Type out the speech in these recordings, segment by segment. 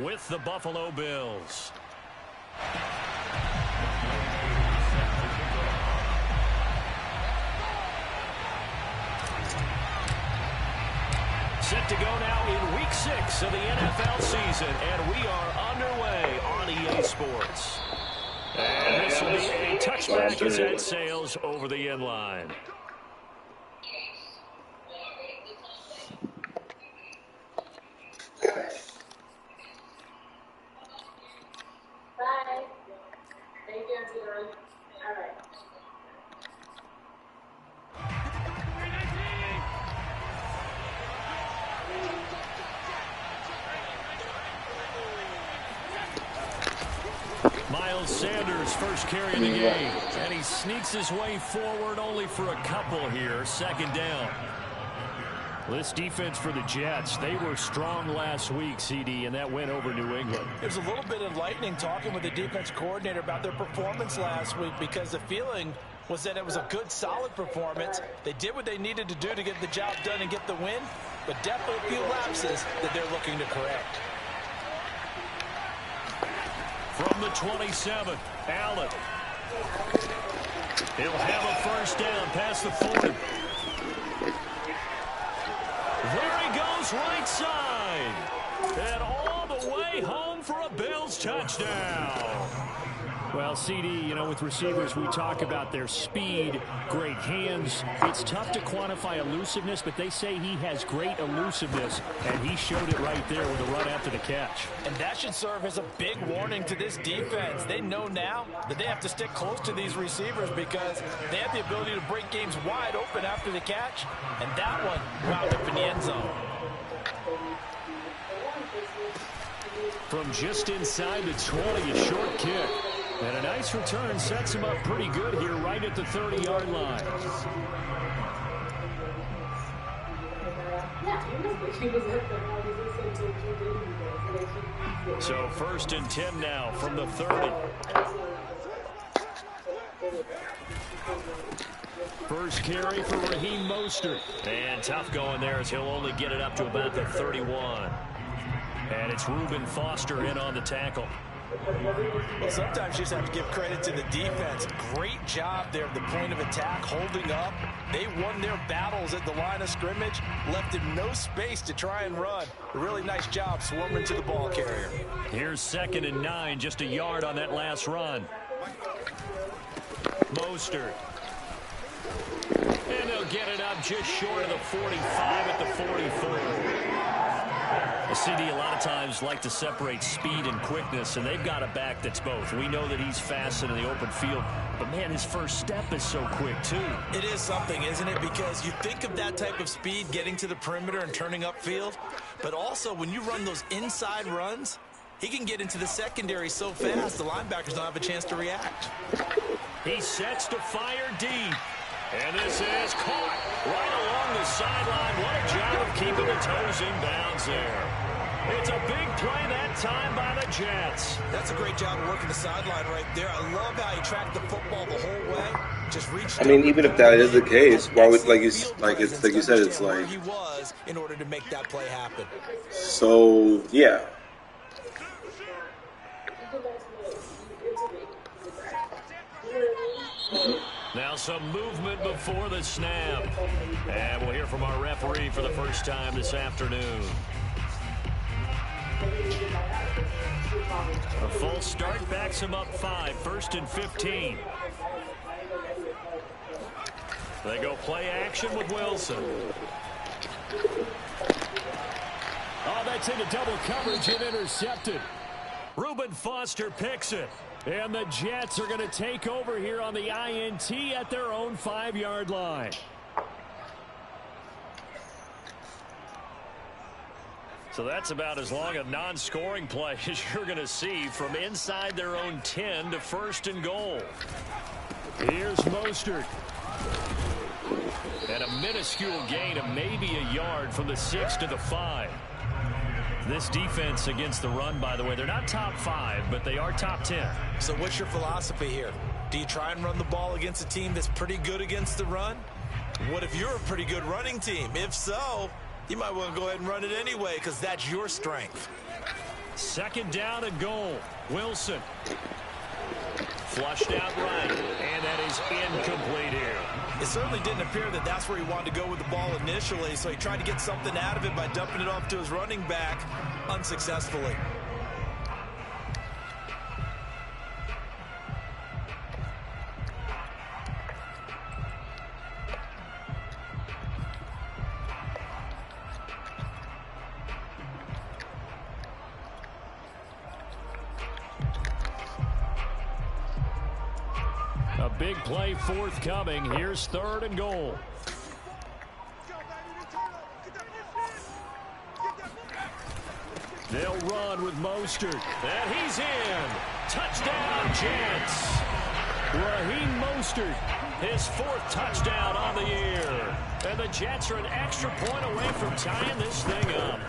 with the Buffalo Bills. Set to go now in Week 6 of the NFL season, and we are underway on EA Sports. And this will be a touch match as that sails over the end line. Sanders first carry of the game, and he sneaks his way forward only for a couple here. Second down. This defense for the Jets, they were strong last week, CD, and that went over New England. It was a little bit enlightening talking with the defense coordinator about their performance last week, because the feeling was that it was a good, solid performance. They did what they needed to do to get the job done and get the win, but definitely a few lapses that they're looking to correct. From the 27, Allen. He'll have a first down past the 40. There he goes, right side. And all the way home for a Bills touchdown. Well, CD, you know, with receivers, we talk about their speed, great hands. It's tough to quantify elusiveness, but they say he has great elusiveness, and he showed it right there with a run after the catch. And that should serve as a big warning to this defense. They know now that they have to stick close to these receivers because they have the ability to break games wide open after the catch, and that one wound up in the end zone. From just inside the 20, a short kick. And a nice return sets him up pretty good here right at the 30-yard line. So first and 10 now from the 30. First carry for Raheem Mostert. And tough going there as he'll only get it up to about the 31. And it's Reuben Foster in on the tackle. Well, sometimes you just have to give credit to the defense. Great job there at the point of attack, holding up. They won their battles at the line of scrimmage, left him no space to try and run. A really nice job swarming to the ball carrier. Here's 2nd and 9, just a yard on that last run. Mostert. And they'll get it up just short of the 45 at the 44. The CD a lot of times like to separate speed and quickness, and they've got a back that's both. We know that he's fast in the open field, but, man, his first step is so quick, too. It is something, isn't it? Because you think of that type of speed getting to the perimeter and turning upfield, but also when you run those inside runs, he can get into the secondary so fast the linebackers don't have a chance to react. He sets to fire deep. And this is caught right along the sideline. What a job of keeping the toes in bounds there. It's a big play that time by the Jets. That's a great job of working the sideline right there. I love how he tracked the football the whole way. Just reached. I mean, even if that is the case, why would like you said, it's like he was in order to make that play happen. So yeah. Now some movement before the snap. And we'll hear from our referee for the first time this afternoon. A full start backs him up 5, 1st and 15. They go play action with Wilson. Oh, that's into double coverage and intercepted. Reuben Foster picks it. And the Jets are going to take over here on the INT at their own 5-yard line. So that's about as long a non-scoring play as you're going to see from inside their own 10 to 1st and goal. Here's Mostert. And a minuscule gain of maybe a yard from the 6 to the 5. This defense against the run, by the way, they're not top 5, but they are top 10. So what's your philosophy here? Do you try and run the ball against a team that's pretty good against the run? What if you're a pretty good running team? If so, you might want to go ahead and run it anyway because that's your strength. Second down and goal. Wilson. Flushed out right, and that is incomplete here. It certainly didn't appear that that's where he wanted to go with the ball initially, so he tried to get something out of it by dumping it off to his running back unsuccessfully. A big play forthcoming. Here's third and goal. They'll run with Mostert. And he's in. Touchdown, Jets. Raheem Mostert, his fourth touchdown on the year. And the Jets are an extra point away from tying this thing up.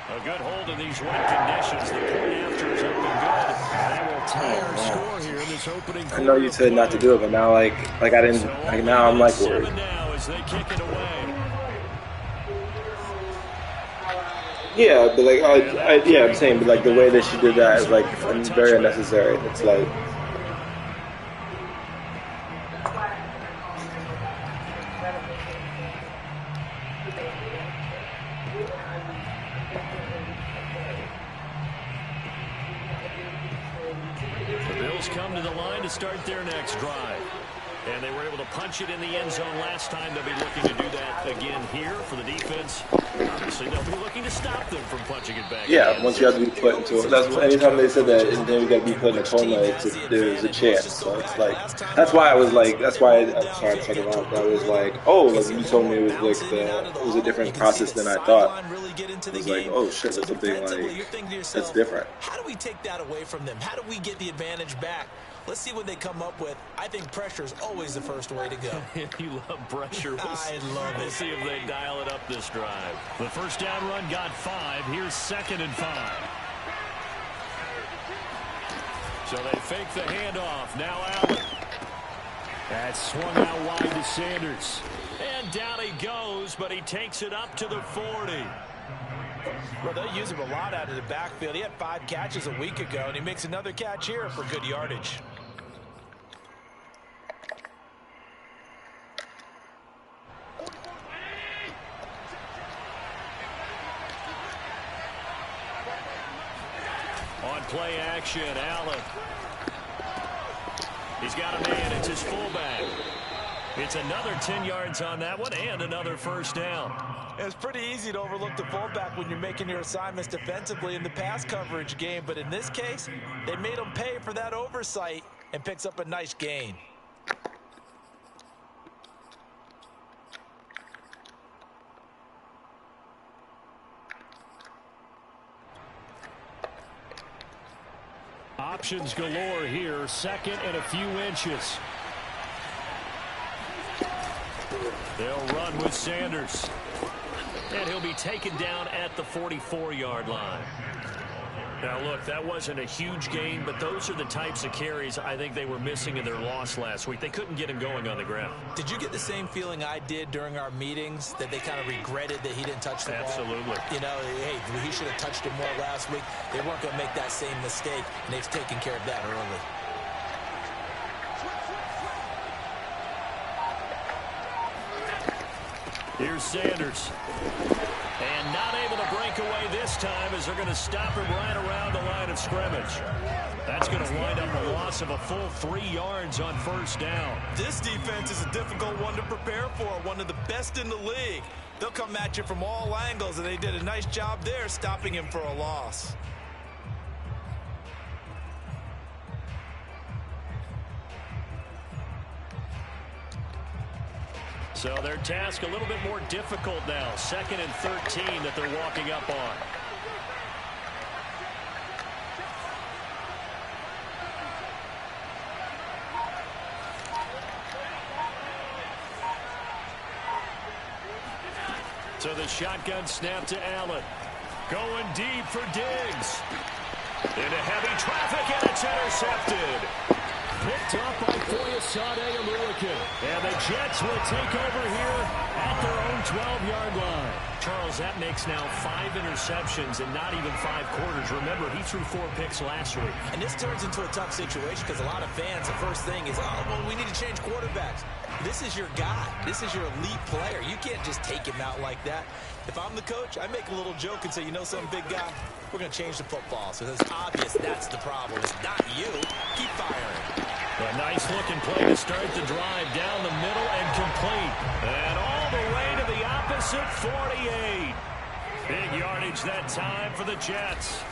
A good hold in these wet conditions. The point after is looking good. They will tie our score here in this opening quarter. I know you said not to do it, but now like I didn't. Like now I'm like worried. Now as they kick it away. Yeah, but like yeah, I'm saying, but like the way that she did that is like very unnecessary. It's like. Come to the line to start their next drive. And they were able to punch it in the end zone last time. They'll be looking to do that again here for the defense. Obviously, they'll be looking to stop them from punching it back. Yeah, once you have to be put into it. That's anytime they said that, and then you got to be put in a coma, there's a chance. So it's like, that's why I was like, that's why, I'm sorry to second off, but I was like, oh, like you told me it was like, it was a different process than I thought. It was like, oh shit, that's something like, that's different. How do we take that away from them? How do we get the advantage back? Let's see what they come up with. I think pressure is always the first way to go. You love pressure. I love it. We'll see if they dial it up this drive. The first down run got 5. Here's 2nd and 5. So they fake the handoff. Now Allen. That's swung out wide to Sanders. And down he goes, but he takes it up to the 40. Well, they'll use him a lot out of the backfield. He had 5 catches a week ago, and he makes another catch here for good yardage. On play action, Allen. He's got a man. It's his fullback. It's another 10 yards on that one and another first down. It's pretty easy to overlook the fullback when you're making your assignments defensively in the pass coverage game, but in this case, they made him pay for that oversight and picks up a nice gain. Options galore here. 2nd and a few inches. They'll run with Sanders. And he'll be taken down at the 44-yard line. Now, look, that wasn't a huge gain, but those are the types of carries I think they were missing in their loss last week. They couldn't get him going on the ground. Did you get the same feeling I did during our meetings, that they kind of regretted that he didn't touch the ball? Absolutely. You know, hey, he should have touched it more last week. They weren't going to make that same mistake, and they've taken care of that early. Here's Sanders. And not able to break away this time as they're going to stop him right around the line of scrimmage. That's going to wind up a loss of a full 3 yards on first down. This defense is a difficult one to prepare for, one of the best in the league. They'll come at you from all angles, and they did a nice job there stopping him for a loss. So their task a little bit more difficult now. 2nd and 13 that they're walking up on. So the shotgun snap to Allen. Going deep for Diggs. Into heavy traffic, and it's intercepted. picked up by Foyesade Aluakin. And the Jets will take over here at their own 12-yard line. Charles, that makes now 5 interceptions and not even 5 quarters. Remember, he threw 4 picks last week. And this turns into a tough situation because a lot of fans, the first thing is, oh, well, we need to change quarterbacks. This is your guy. This is your elite player. You can't just take him out like that. If I'm the coach, I make a little joke and say, you know something, big guy? We're going to change the football. So it's obvious that's the problem. It's not you. Keep firing. A nice-looking play to start the drive down the middle and complete. And all the way to the opposite 48. Big yardage that time for the Jets.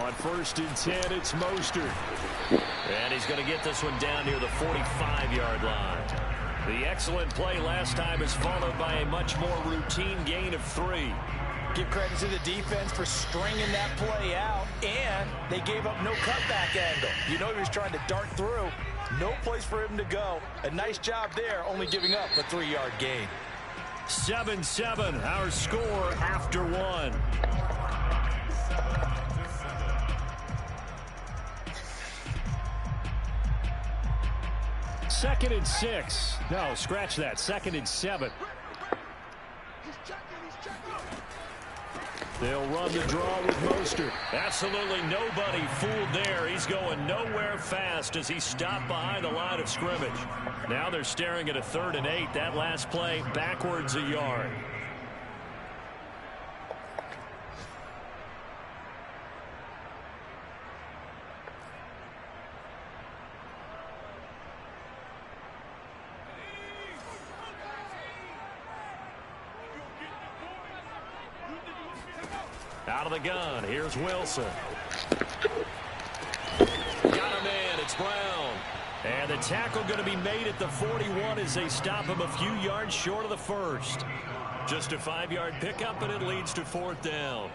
On 1st and 10, it's Mostert. And he's going to get this one down near the 45-yard line. The excellent play last time is followed by a much more routine gain of 3. Give credit to the defense for stringing that play out, and they gave up no cutback angle. You know he was trying to dart through. No place for him to go. A nice job there, only giving up a 3-yard gain. 7-7, our score after 1. Second and 6. No, scratch that. 2nd and 7. They'll run the draw with Mostert. Absolutely nobody fooled there. He's going nowhere fast as he stopped behind the line of scrimmage. Now they're staring at a 3rd and 8. That last play backwards a yard. Out of the gun, here's Wilson. Got a man, it's Brown. And the tackle going to be made at the 41 as they stop him a few yards short of the 1st. Just a 5-yard pickup, and it leads to 4th down.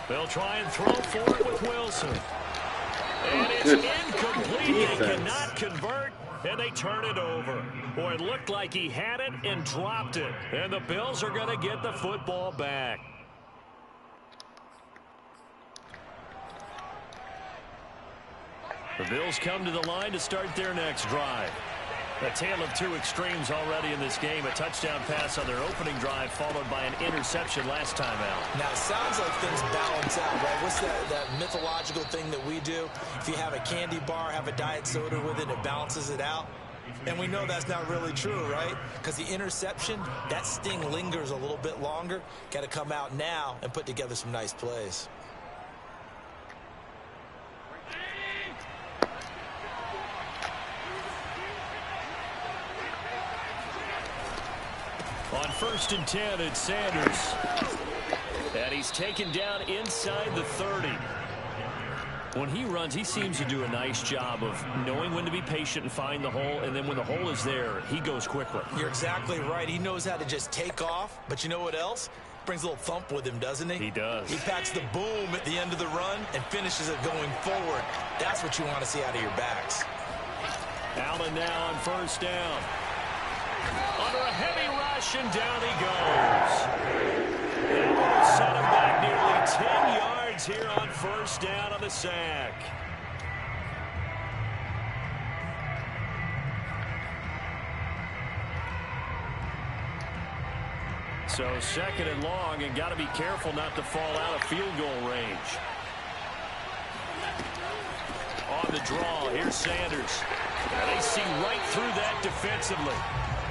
They'll try and throw for it with Wilson. And it's incomplete. They cannot convert, and they turn it over. Boy, it looked like he had it and dropped it. And the Bills are going to get the football back. The Bills come to the line to start their next drive. A tale of 2 extremes already in this game. A touchdown pass on their opening drive followed by an interception last time out. Now, it sounds like things balance out, right? What's that mythological thing that we do? If you have a candy bar, have a diet soda with it, it balances it out. And we know that's not really true, right? Because the interception, that sting lingers a little bit longer. Got to come out now and put together some nice plays. On 1st and 10, it's Sanders. And he's taken down inside the 30. When he runs, he seems to do a nice job of knowing when to be patient and find the hole, and then when the hole is there, he goes quickly. You're exactly right. He knows how to just take off, but you know what else? Brings a little thump with him, doesn't he? He does. He packs the boom at the end of the run and finishes it going forward. That's what you want to see out of your backs. Allen now on 1st down. Under a heavy rush, and down he goes. And we'll set him back nearly 10 yards here on 1st down on the sack. So 2nd and long, and got to be careful not to fall out of field goal range. On the draw, here's Sanders. And they see right through that defensively,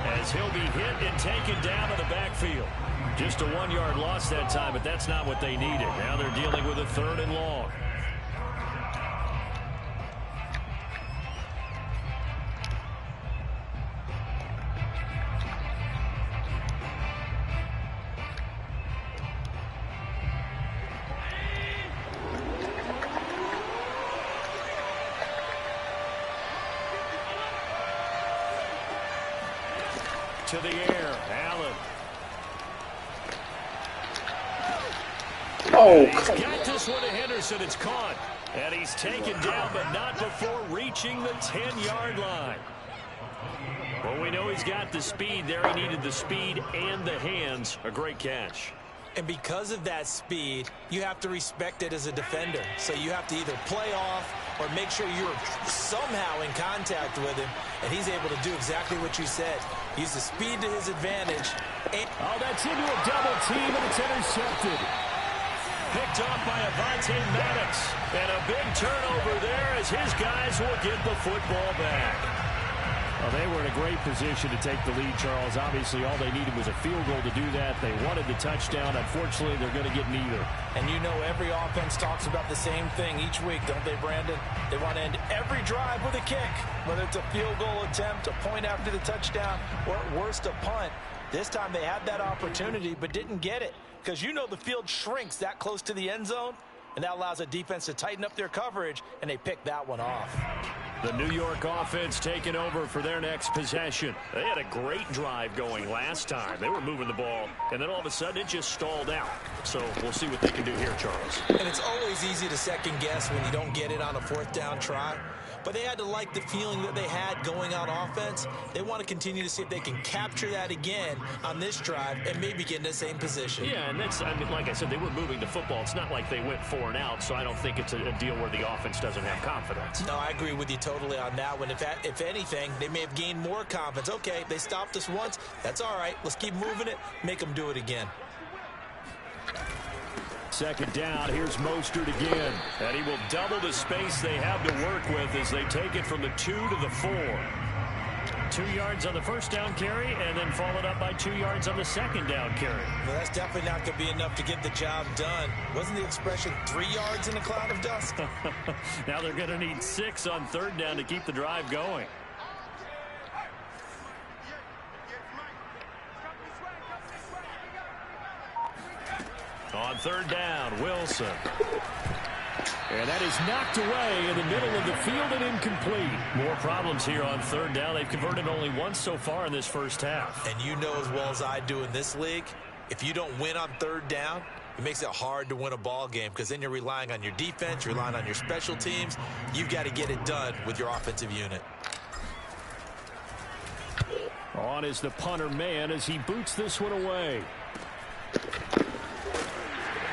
as he'll be hit and taken down to the backfield. Just a 1-yard loss that time, but that's not what they needed. Now they're dealing with a 3rd and long. to the air. Allen. Oh, He's got this one to Henderson. It's caught. And he's taken down, but not before reaching the 10-yard line. Well, we know he's got the speed there. He needed the speed and the hands. A great catch. And because of that speed, you have to respect it as a defender. So you have to either play off or make sure you're somehow in contact with him. And he's able to do exactly what you said. Use the speed to his advantage. Oh, that's into a double team, and it's intercepted. Picked off by Avonte Maddox. And a big turnover there as his guys will get the football back. Well, they were in a great position to take the lead, Charles. Obviously, all they needed was a field goal to do that. They wanted the touchdown. Unfortunately, they're going to get neither. And you know every offense talks about the same thing each week, don't they, Brandon? They want to end every drive with a kick, whether it's a field goal attempt, a point after the touchdown, or at worst, a punt. This time they had that opportunity but didn't get it because you know the field shrinks that close to the end zone, and that allows a defense to tighten up their coverage, and they pick that one off. The New York offense taking over for their next possession. They had a great drive going last time. They were moving the ball, and then all of a sudden it just stalled out. So we'll see what they can do here, Charles. And it's always easy to second guess when you don't get it on a fourth down try. But they had to like the feeling that they had going on offense. They want to continue to see if they can capture that again on this drive and maybe get in the same position. Yeah, and that's, I mean, like I said, they were moving the football. It's not like they went 4 and out, so I don't think it's a deal where the offense doesn't have confidence. No, I agree with you totally on that one. If anything, they may have gained more confidence. Okay, they stopped us once. That's all right. Let's keep moving it. Make them do it again. Second down, here's Mostert again. And he will double the space they have to work with as they take it from the 2 to the 4. 2 yards on the first down carry, and then followed up by 2 yards on the second down carry. Well, that's definitely not going to be enough to get the job done. Wasn't the expression 3 yards in a cloud of dust? Now they're going to need 6 on third down to keep the drive going. On third down, Wilson. And that is knocked away in the middle of the field and incomplete. More problems here on third down. They've converted only once so far in this first half. And you know as well as I do in this league, if you don't win on third down, it makes it hard to win a ball game because then you're relying on your defense, you're relying on your special teams. You've got to get it done with your offensive unit. On is the punter man as he boots this one away.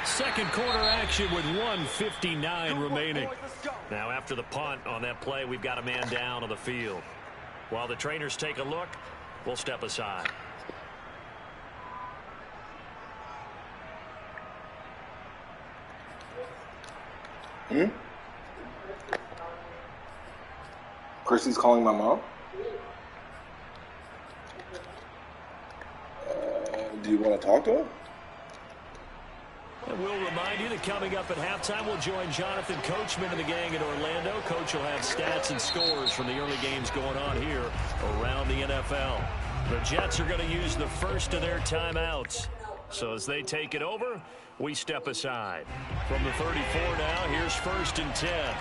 Second quarter action with 1:59 remaining. Now after the punt on that play, we've got a man down on the field. While the trainers take a look, we'll step aside. Chrissy's calling my mom. Do you want to talk to her? And we'll remind you that coming up at halftime, we'll join Jonathan Coachman and the gang in Orlando. Coach will have stats and scores from the early games going on here around the NFL. The Jets are going to use the first of their timeouts. So as they take it over, we step aside. From the 34 now, here's 1st and 10.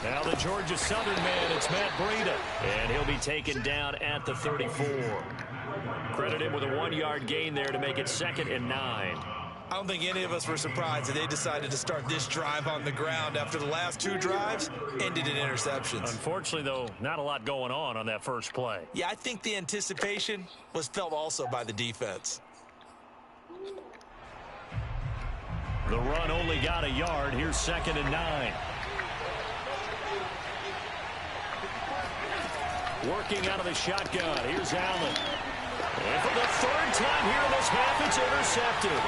Now the Georgia Southern man, it's Matt Breida. And he'll be taken down at the 34. Credit him with a 1-yard gain there to make it 2nd and 9. I don't think any of us were surprised that they decided to start this drive on the ground after the last 2 drives ended in interceptions. Unfortunately, though, not a lot going on that first play. Yeah, I think the anticipation was felt also by the defense. The run only got a yard. Here's 2nd and 9. Working out of the shotgun. Here's Allen. And for the 3rd time here in this half, it's intercepted.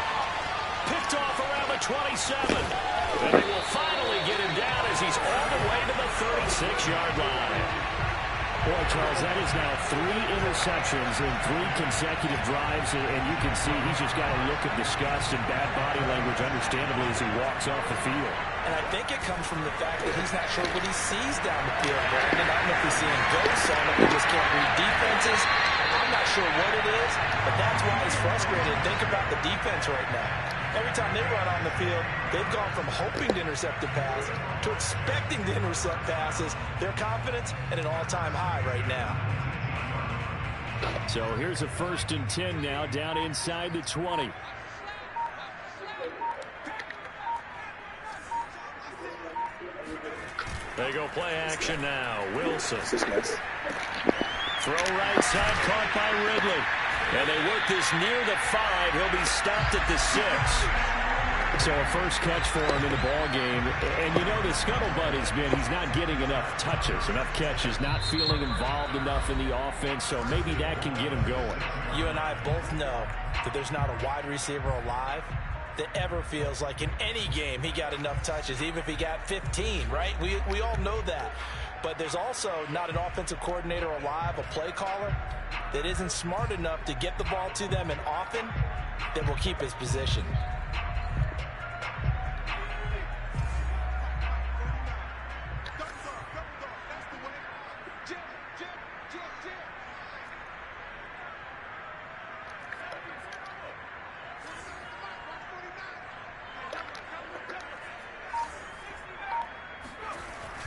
Picked off around the 27. And they will finally get him down as he's all the way to the 36-yard line. Boy, Charles, that is now 3 interceptions in 3 consecutive drives, and you can see he's just got a look of disgust and bad body language, understandably, as he walks off the field. And I think it comes from the fact that he's not sure what he sees down the field, Brandon. I don't know if he's seeing ghosts, I don't know if he just can't read defenses. I'm not sure what it is, but that's why he's frustrated. Think about the defense right now. Every time they run on the field, they've gone from hoping to intercept a pass to expecting to intercept passes. Their confidence at an all-time high right now. So here's a 1st and 10 now, down inside the 20. They go play action now. Wilson. Throw right side, caught by Ridley. And they work this near the 5. He'll be stopped at the 6. So a first catch for him in the ball game. And you know the scuttlebutt has been he's not getting enough touches, enough catches, not feeling involved enough in the offense. So maybe that can get him going. You and I both know that there's not a wide receiver alive that ever feels like in any game he got enough touches, even if he got 15, right? We all know that. But there's also not an offensive coordinator alive, a play caller, that isn't smart enough to get the ball to them and often that will keep his position.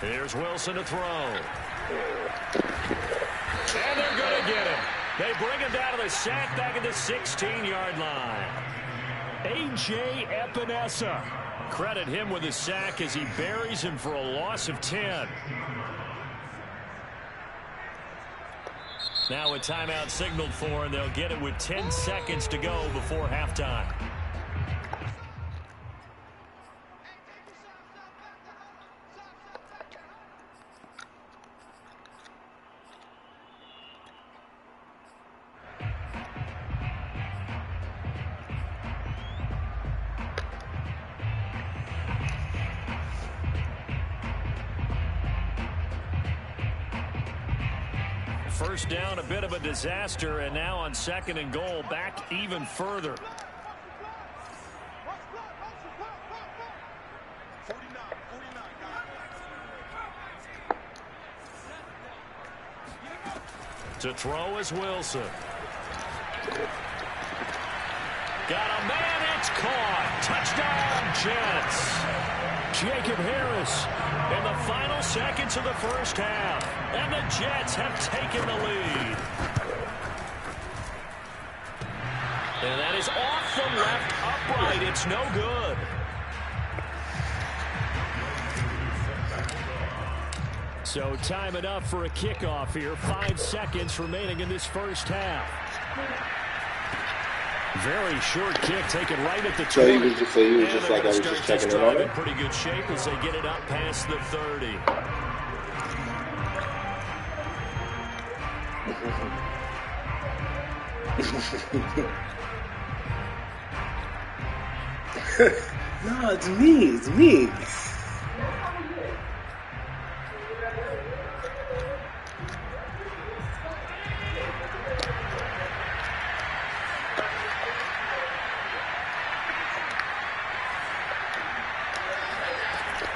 Here's Wilson to throw. And they're going to get him. They bring him down to the sack back at the 16-yard line. A.J. Epinesa. Credit him with a sack as he buries him for a loss of 10. Now a timeout signaled for, and they'll get it with 10 seconds to go before halftime. First down, a bit of a disaster, and now on 2nd and goal, back even further. To throw is Wilson. Got a man, it's caught. Touchdown, Jets. Jacob Harris in the final seconds of the first half. And the Jets have taken the lead. And that is off the left upright. It's no good. So time enough for a kickoff here. 5 seconds remaining in this first half. Very short kick taken right at the 20. So he was just like, I was just checking it out. In pretty good shape as they get it up past the 30. No, it's me. It's me.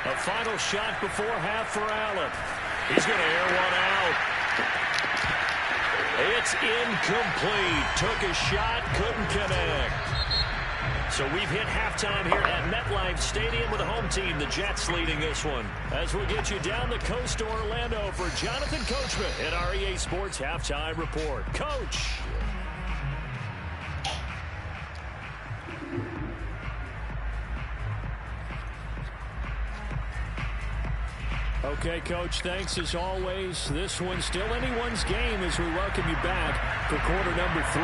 A final shot before half for Allen. He's going to air one out. It's incomplete. Took a shot, couldn't connect. So we've hit halftime here at MetLife Stadium with the home team, the Jets, leading this one. As we get you down the coast to Orlando for Jonathan Coachman at our EA Sports Halftime Report. Coach. Okay, Coach, thanks as always. This one's still anyone's game as we welcome you back for quarter number 3.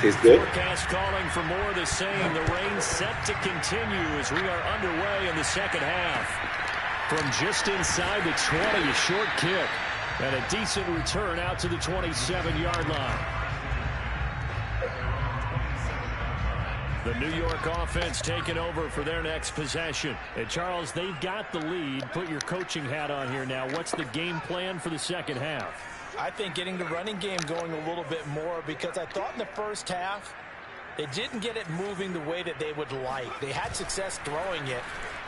Tastes good. Forecast calling for more of the same. The rain set to continue as we are underway in the second half. From just inside the 20, a short kick and a decent return out to the 27-yard line. The New York offense taking over for their next possession. And Charles, they've got the lead. Put your coaching hat on here now. What's the game plan for the second half? I think getting the running game going a little bit more, because I thought in the first half they didn't get it moving the way that they would like. They had success throwing it,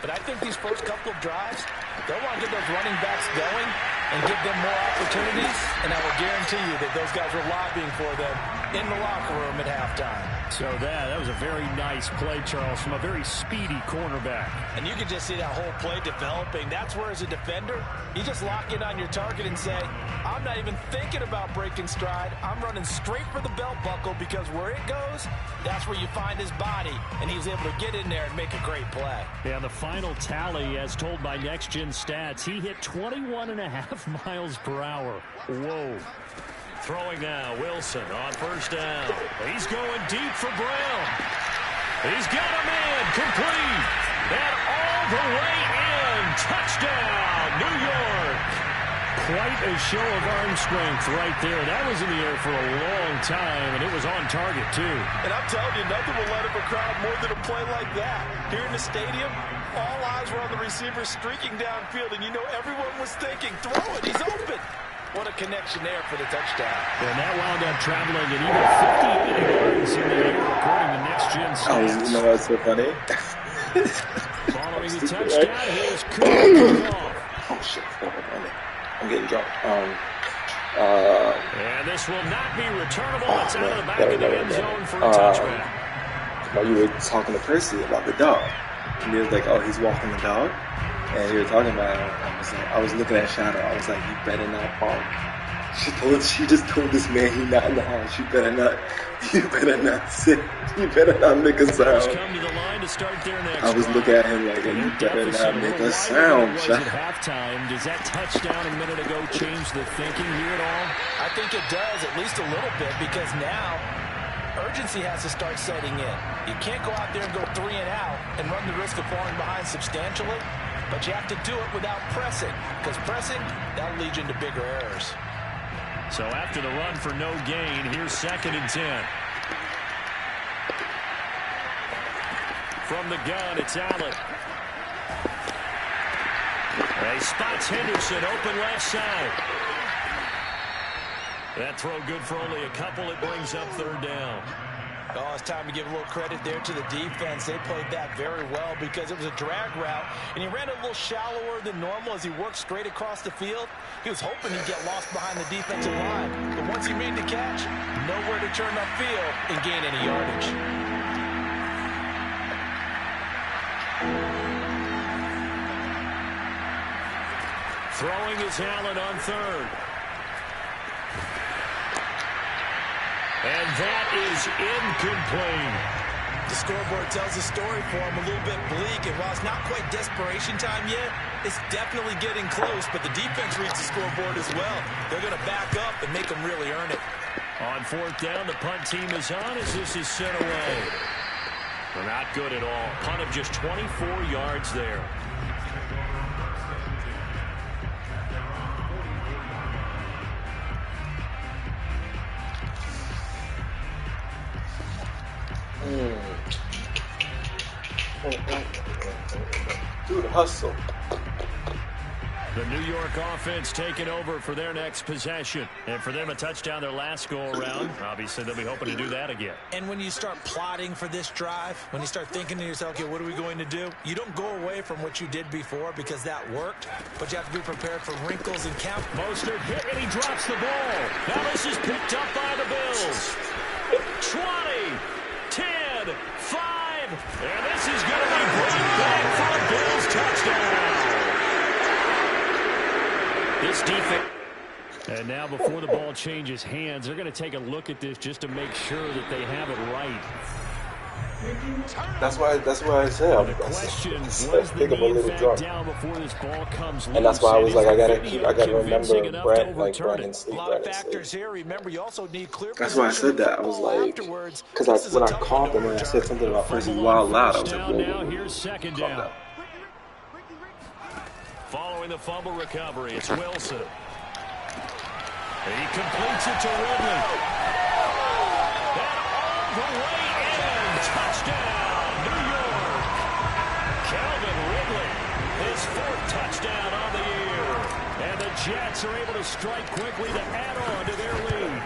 but I think these first couple of drives, they'll want to get those running backs going and give them more opportunities, and I will guarantee you that those guys were lobbying for them in the locker room at halftime. So that was a very nice play, Charles, from a very speedy cornerback. And you can just see that whole play developing. That's where, as a defender, you just lock in on your target and say, I'm not even thinking about breaking stride. I'm running straight for the belt buckle, because where it goes, that's where you find his body. And he was able to get in there and make a great play. Yeah, the final tally, as told by Next Gen Stats, he hit 21.5 miles per hour. Whoa. Throwing now, Wilson on first down. He's going deep for Brown. He's got a man, complete. And all the way in. Touchdown, New York. Quite a show of arm strength right there. That was in the air for a long time, and it was on target, too. And I'm telling you, nothing will light up a crowd more than a play like that. Here in the stadium, all eyes were on the receiver streaking downfield, and you know everyone was thinking, throw it, he's open. What a connection there for the touchdown. And that wound up traveling at even 58 yards in the air, according to Next Gen Stats. You know what's so funny? Following the touchdown, here's Cooper. Oh, shit. I'm getting drunk. And this will not be returnable. It's out of the back of the end zone for a touchback. While you were talking to Percy about the dog, and he was like, oh, he's walking the dog. And you were talking about it. I was looking at Shadow. I was like, you better not bark. She just told this man he's not in the house. You better not sit. You better not make a sound. I was looking at him like, you better not make a sound, Shadow. At halftime, does that touchdown a minute ago change the thinking here at all? I think it does, at least a little bit, because now urgency has to start setting in. You can't go out there and go 3 and out and run the risk of falling behind substantially. But you have to do it without pressing, because pressing, that'll lead you into bigger errors. So after the run for no gain, here's 2nd and 10. From the gun, it's Allen. He spots Henderson, open left side. That throw good for only a couple. It brings up 3rd down. Oh, it's time to give a little credit there to the defense. They played that very well, because it was a drag route, and he ran a little shallower than normal as he worked straight across the field. He was hoping he'd get lost behind the defensive line, but once he made the catch, nowhere to turn upfield and gain any yardage. Throwing is Allen on 3rd. And that is incomplete. The scoreboard tells a story for him, a little bit bleak, and while it's not quite desperation time yet, it's definitely getting close, but the defense reads the scoreboard as well. They're going to back up and make them really earn it. On 4th down, the punt team is on as this is sent away. They're not good at all. Punt of just 24 yards there. Dude, hustle. The New York offense taking over for their next possession. And for them, a touchdown their last go-around. Obviously, they'll be hoping to do that again. And when you start plotting for this drive, when you start thinking to yourself, okay, what are we going to do? You don't go away from what you did before, because that worked. But you have to be prepared for wrinkles and count. Mostert hit, and he drops the ball. Now this is picked up by the Bills. 20, 10, 5, and this is going to be brought back for a Bills touchdown. This defense. And now before the ball changes hands, they're going to take a look at this just to make sure that they have it right. That's why I said the question was think of a little drunk. down before this ball comes And that's why I was like, I gotta remember A Brandon sleep. lot of factors here. Remember, you also need clear. That's why I said that. I was like, because when I called them and I said something about Percy wild loud, I was like, whoa, now here's 2nd down. Following the fumble recovery, it's Wilson. He completes it to Ridley. And all the way in. Touchdown, New York. Calvin Ridley, his 4th touchdown on the year. And the Jets are able to strike quickly to add on to their lead.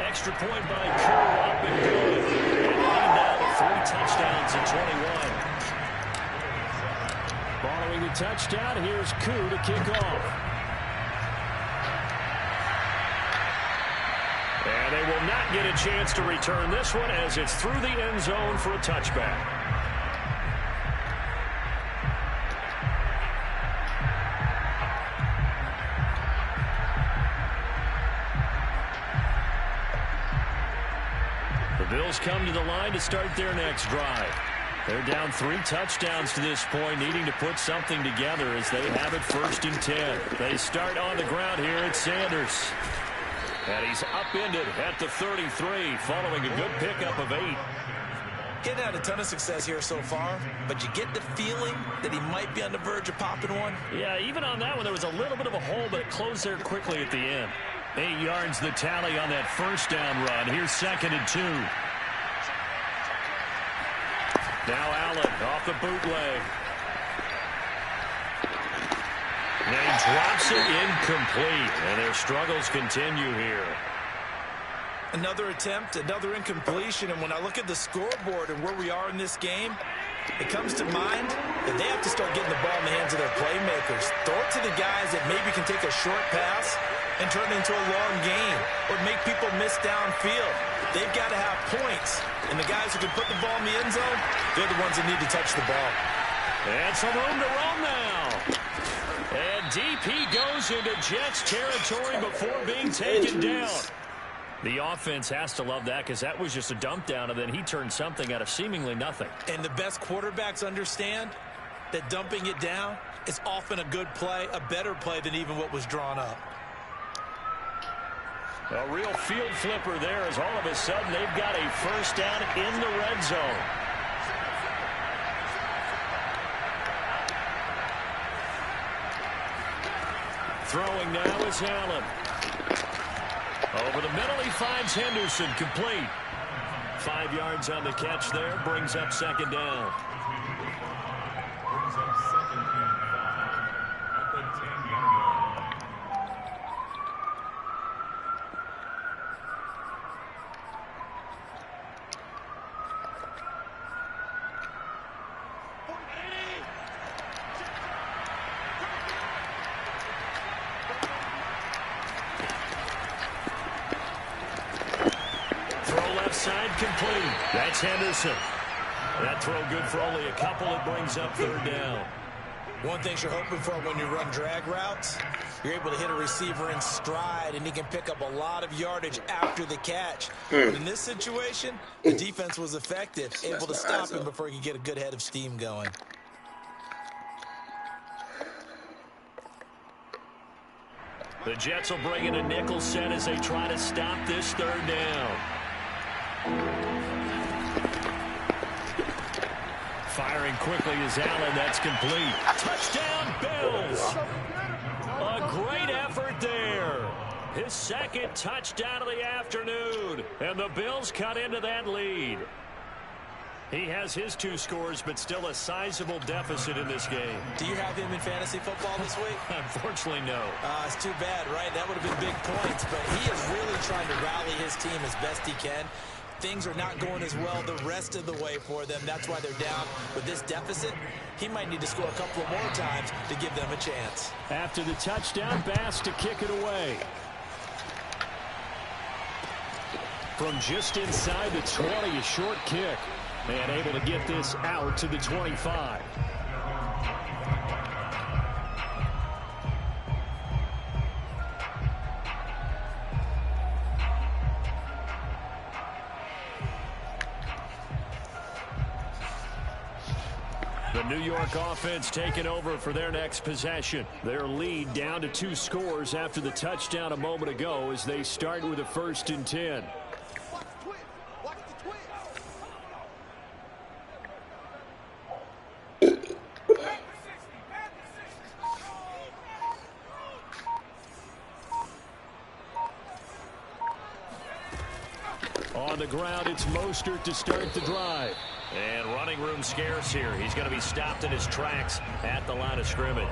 Extra point by Kerr up and good. And lead now to 3 touchdowns in 21. Following the touchdown, here's Koo to kick off. will not get a chance to return this one as it's through the end zone for a touchback. The Bills come to the line to start their next drive. They're down 3 touchdowns to this point, needing to put something together as they have it 1st and 10. They start on the ground here at Sanders. And he's upended at the 33, following a good pickup of 8. Getting had a ton of success here so far, but you get the feeling that he might be on the verge of popping one. Yeah, even on that one, there was a little bit of a hole, but it closed there quickly at the end. 8 yards the tally on that 1st down run. Here's 2nd and 2. Now Allen off the bootleg. And he drops it incomplete, and their struggles continue here. Another attempt, another incompletion, and when I look at the scoreboard and where we are in this game, it comes to mind that they have to start getting the ball in the hands of their playmakers. Throw it to the guys that maybe can take a short pass and turn it into a long game or make people miss downfield. They've got to have points, and the guys who can put the ball in the end zone, they're the ones that need to touch the ball. And some room to run now. And DP goes into Jets territory before being taken down. The offense has to love that because that was just a dump down, and then he turned something out of seemingly nothing. And the best quarterbacks understand that dumping it down is often a good play, a better play than even what was drawn up. A real field flipper there as all of a sudden they've got a 1st down in the red zone. Throwing now is Allen. Over the middle, he finds Henderson, complete. 5 yards on the catch there, brings up 2nd down. Side complete. That's Henderson. That throw good for only a couple. It brings up 3rd down. One thing you're hoping for when you run drag routes, you're able to hit a receiver in stride, and he can pick up a lot of yardage after the catch. But in this situation, the defense was effective, able to stop him before he could get a good head of steam going. The Jets will bring in a nickel set as they try to stop this 3rd down. Firing quickly is Allen. That's complete. Touchdown, Bills. A great effort there. His 2nd touchdown of the afternoon. And the Bills cut into that lead. He has his 2 scores, but still a sizable deficit in this game. Do you have him in fantasy football this week? Unfortunately, no. It's too bad, right? That would have been big points, but he is really trying to rally his team as best he can. Things are not going as well the rest of the way for them. That's why they're down. With this deficit, he might need to score a couple of more times to give them a chance. After the touchdown, Bass to kick it away. From just inside the 20, a short kick. And able to get this out to the 25. The New York offense taking over for their next possession. Their lead down to 2 scores after the touchdown a moment ago as they start with a 1st and 10. On the ground, it's Mostert to start the drive. And running room scarce here. He's going to be stopped in his tracks at the line of scrimmage.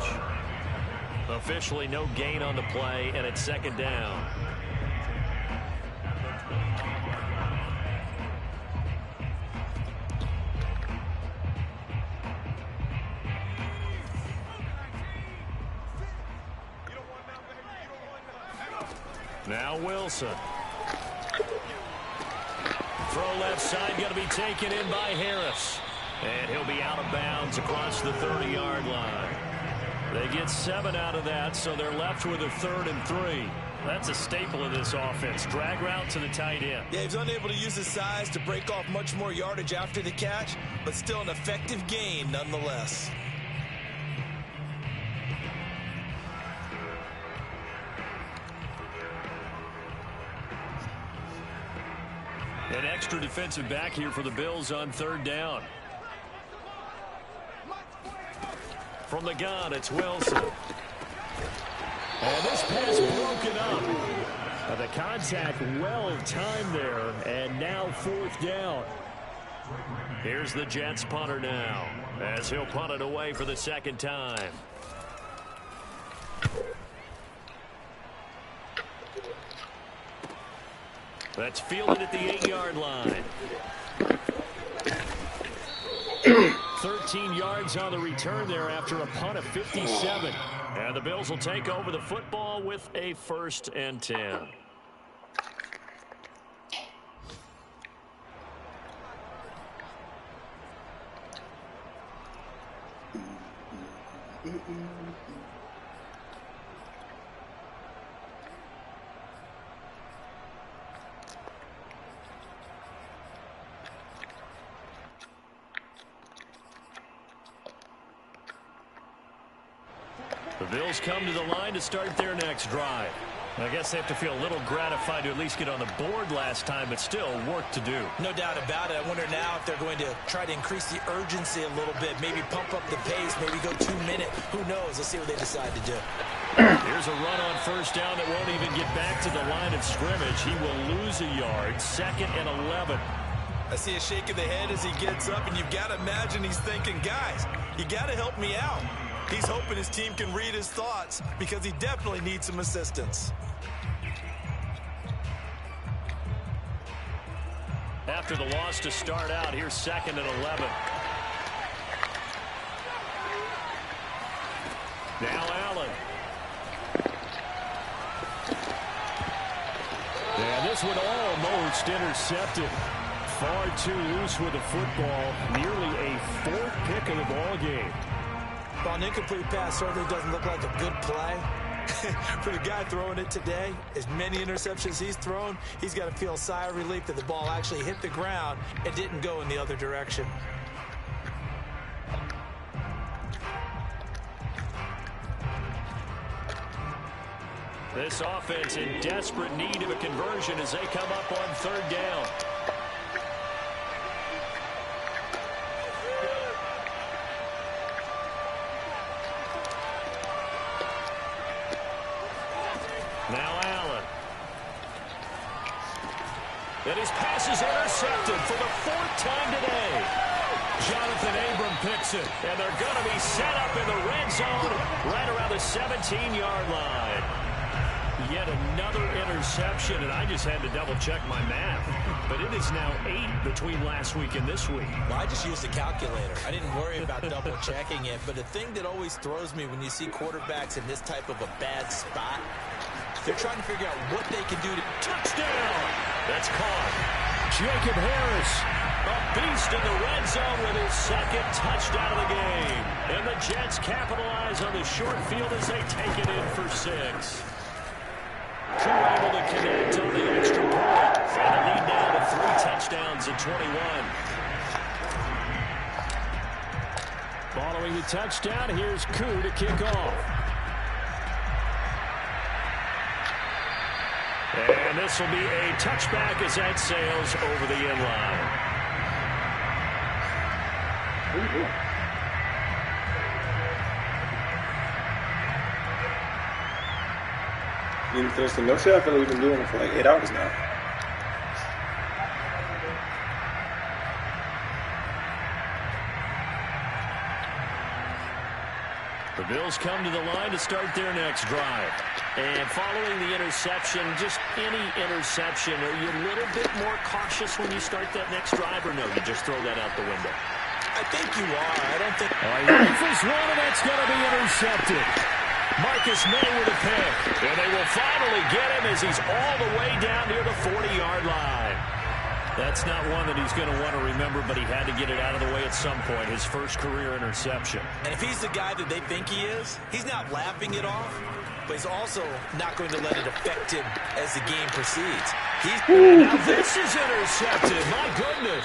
Officially no gain on the play, and it's 2nd down. Now Wilson. throw left side going to be taken in by Harris. And he'll be out of bounds across the 30-yard line. They get 7 out of that, so they're left with a 3rd and 3. That's a staple of this offense. Drag route to the tight end. Yeah, he's unable to use his size to break off much more yardage after the catch, but still an effective gain nonetheless. An extra defensive back here for the Bills on 3rd down. From the gun, it's Wilson. And this pass broken up. The contact well timed there, and now 4th down. Here's the Jets punter now, as he'll punt it away for the 2nd time. That's fielded at the 8-yard line. 13 yards on the return there after a punt of 57. And the Bills will take over the football with a 1st and 10. The Bills come to the line to start their next drive. I guess they have to feel a little gratified to at least get on the board last time, but still work to do. No doubt about it. I wonder now if they're going to try to increase the urgency a little bit, maybe pump up the pace, maybe go 2-minute. Who knows? Let's see what they decide to do. Here's a run on 1st down that won't even get back to the line of scrimmage. He will lose a yard. 2nd and 11. I see a shake of the head as he gets up, and you've got to imagine he's thinking, guys, you got to help me out. He's hoping his team can read his thoughts because he definitely needs some assistance. After the loss to start out, here's 2nd and 11. Now Allen. And this one almost intercepted. Far too loose with the football. Nearly a 4th pick of the ball game. Well, an incomplete pass certainly doesn't look like a good play. For the guy throwing it today, as many interceptions he's thrown, he's got to feel a sigh of relief that the ball actually hit the ground and didn't go in the other direction. This offense in desperate need of a conversion as they come up on 3rd down. Now Allen. And his pass is intercepted for the 4th time today. Jonathan Abram picks it, and they're going to be set up in the red zone right around the 17-yard line. Yet another interception, and I just had to double-check my math. But it is now 8 between last week and this week. Well, I just used a calculator. I didn't worry about double-checking it. But the thing that always throws me when you see quarterbacks in this type of a bad spot, they're trying to figure out what they can do to... Touchdown! That's caught. Jacob Harris, a beast in the red zone with his 2nd touchdown of the game. And the Jets capitalize on the short field as they take it in for 6. Two able to connect on the extra point. And a lead now to 3 touchdowns at 21. Following the touchdown, here's Koo to kick off. And this will be a touchback as that sails over the end line. Interesting. No TFFL we've been doing it for like 8 hours now. The Bills come to the line to start their next drive. And following the interception, just any interception, are you a little bit more cautious when you start that next drive, or no, you just throw that out the window? I think you are. I don't think... Rifles one, and that's going to be intercepted. Marcus May with a pick. And they will finally get him as he's all the way down near the 40-yard line. That's not one that he's going to want to remember, but he had to get it out of the way at some point, his first career interception. And if he's the guy that they think he is, he's not laughing it off, but he's also not going to let it affect him as the game proceeds. Now this is intercepted. My goodness.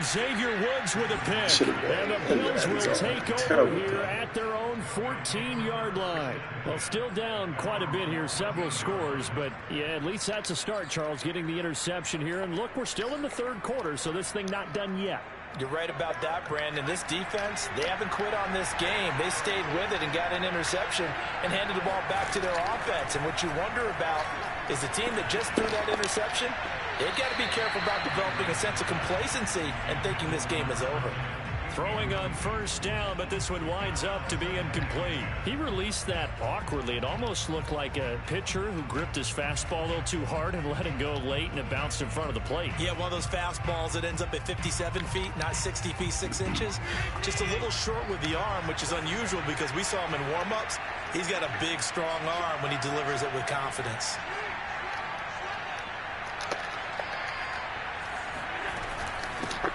Xavier Woods with a pick. And the Bills will take over here at their own 14-yard line. Well, still down quite a bit here, several scores, but yeah, at least that's a start, Charles, getting the interception here. And look, we're still in the third quarter, so this thing not done yet. You're right about that, Brandon. This defense, they haven't quit on this game. They stayed with it and got an interception and handed the ball back to their offense. And what you wonder about is the team that just threw that interception, they've got to be careful about developing a sense of complacency and thinking this game is over. Throwing on first down, but this one winds up to be incomplete. He released that awkwardly. It almost looked like a pitcher who gripped his fastball a little too hard and let it go late, and it bounced in front of the plate. Yeah, one of those fastballs that ends up at 57 feet, not 60 feet, 6 inches. Just a little short with the arm, which is unusual because we saw him in warm-ups. He's got a big, strong arm when he delivers it with confidence.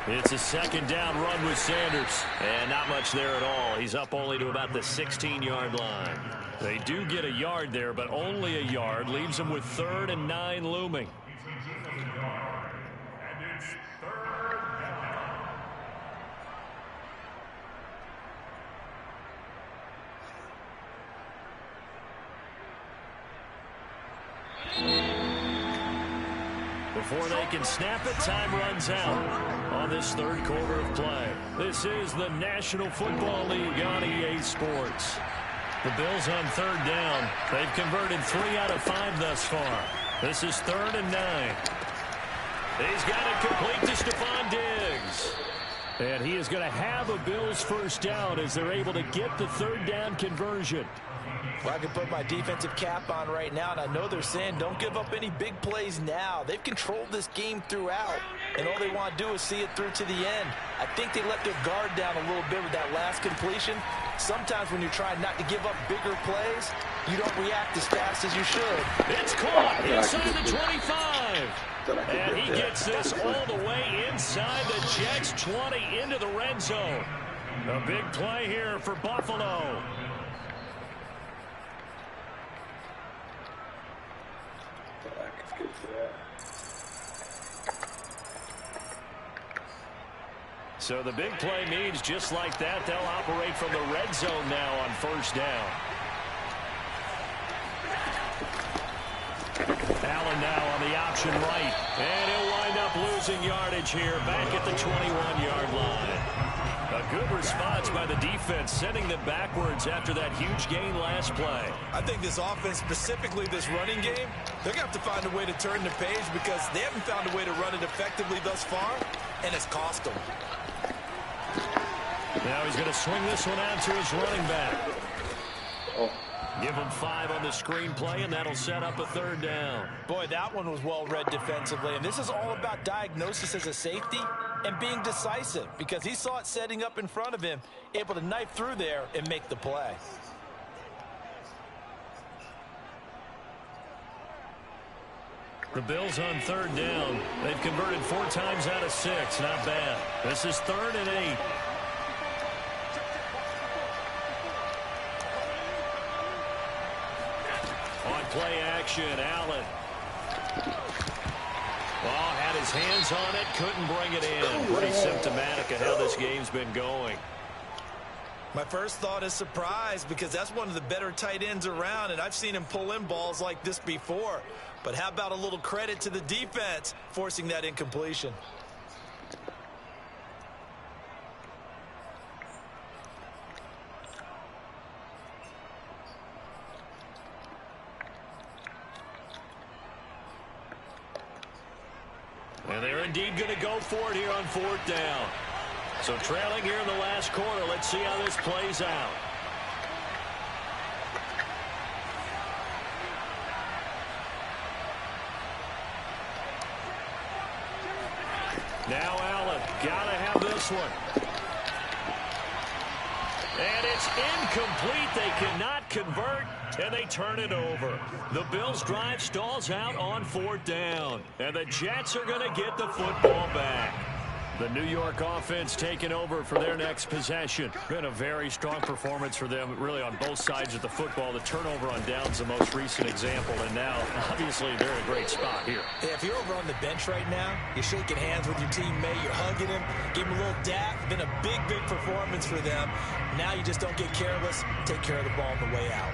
It's a second down run with Sanders. And not much there at all. He's up only to about the 16-yard line. They do get a yard there, but only a yard. Leaves them with 3rd and 9 looming. Before they can snap it, time runs out on this third quarter of play. This is the National Football League on EA Sports. The Bills on 3rd down. They've converted 3 out of 5 thus far. This is 3rd and 9. He's got it complete to Stephon Diggs. And he is going to have a Bills first down as they're able to get the 3rd down conversion. Well, I can put my defensive cap on right now, and I know they're saying don't give up any big plays now. They've controlled this game throughout, and all they want to do is see it through to the end. I think they let their guard down a little bit with that last completion. Sometimes when you're trying not to give up bigger plays, you don't react as fast as you should. It's caught inside the 25. And he gets this all the way inside the Jets' 20 into the red zone. A big play here for Buffalo. So the big play means just like that, they'll operate from the red zone now on first down. Allen now on the option right. And he'll wind up losing yardage here back at the 21-yard line. A good response by the defense, sending them backwards after that huge gain last play. I think this offense, specifically this running game, they're going to have to find a way to turn the page because they haven't found a way to run it effectively thus far, and it's cost them. Now he's going to swing this one out to his running back. Oh. Give him 5 on the screenplay, and that'll set up a 3rd down. Boy, that one was well read defensively, and this is all about diagnosis as a safety and being decisive because he saw it setting up in front of him, able to knife through there and make the play. The Bills on 3rd down. They've converted 4 times out of 6. Not bad. This is 3rd and 8. On play action, Allen. Ball had his hands on it, couldn't bring it in. Pretty symptomatic of how this game's been going. My first thought is surprise because that's one of the better tight ends around, and I've seen him pull in balls like this before. But how about a little credit to the defense forcing that incompletion? And they're indeed going to go for it here on 4th down. So trailing here in the last quarter, let's see how this plays out. Now Allen, gotta have this one. And it's incomplete. They cannot convert, and they turn it over. The Bills' drive stalls out on 4th down, and the Jets are going to get the football back. The New York offense taking over for their next possession. Been a very strong performance for them, really, on both sides of the football. The turnover on downs, the most recent example, and now, obviously, they're in a great spot here. Yeah, if you're over on the bench right now, you're shaking hands with your teammate, you're hugging him, give him a little dap. Been a big, big performance for them. Now you just don't get careless. Take care of the ball on the way out.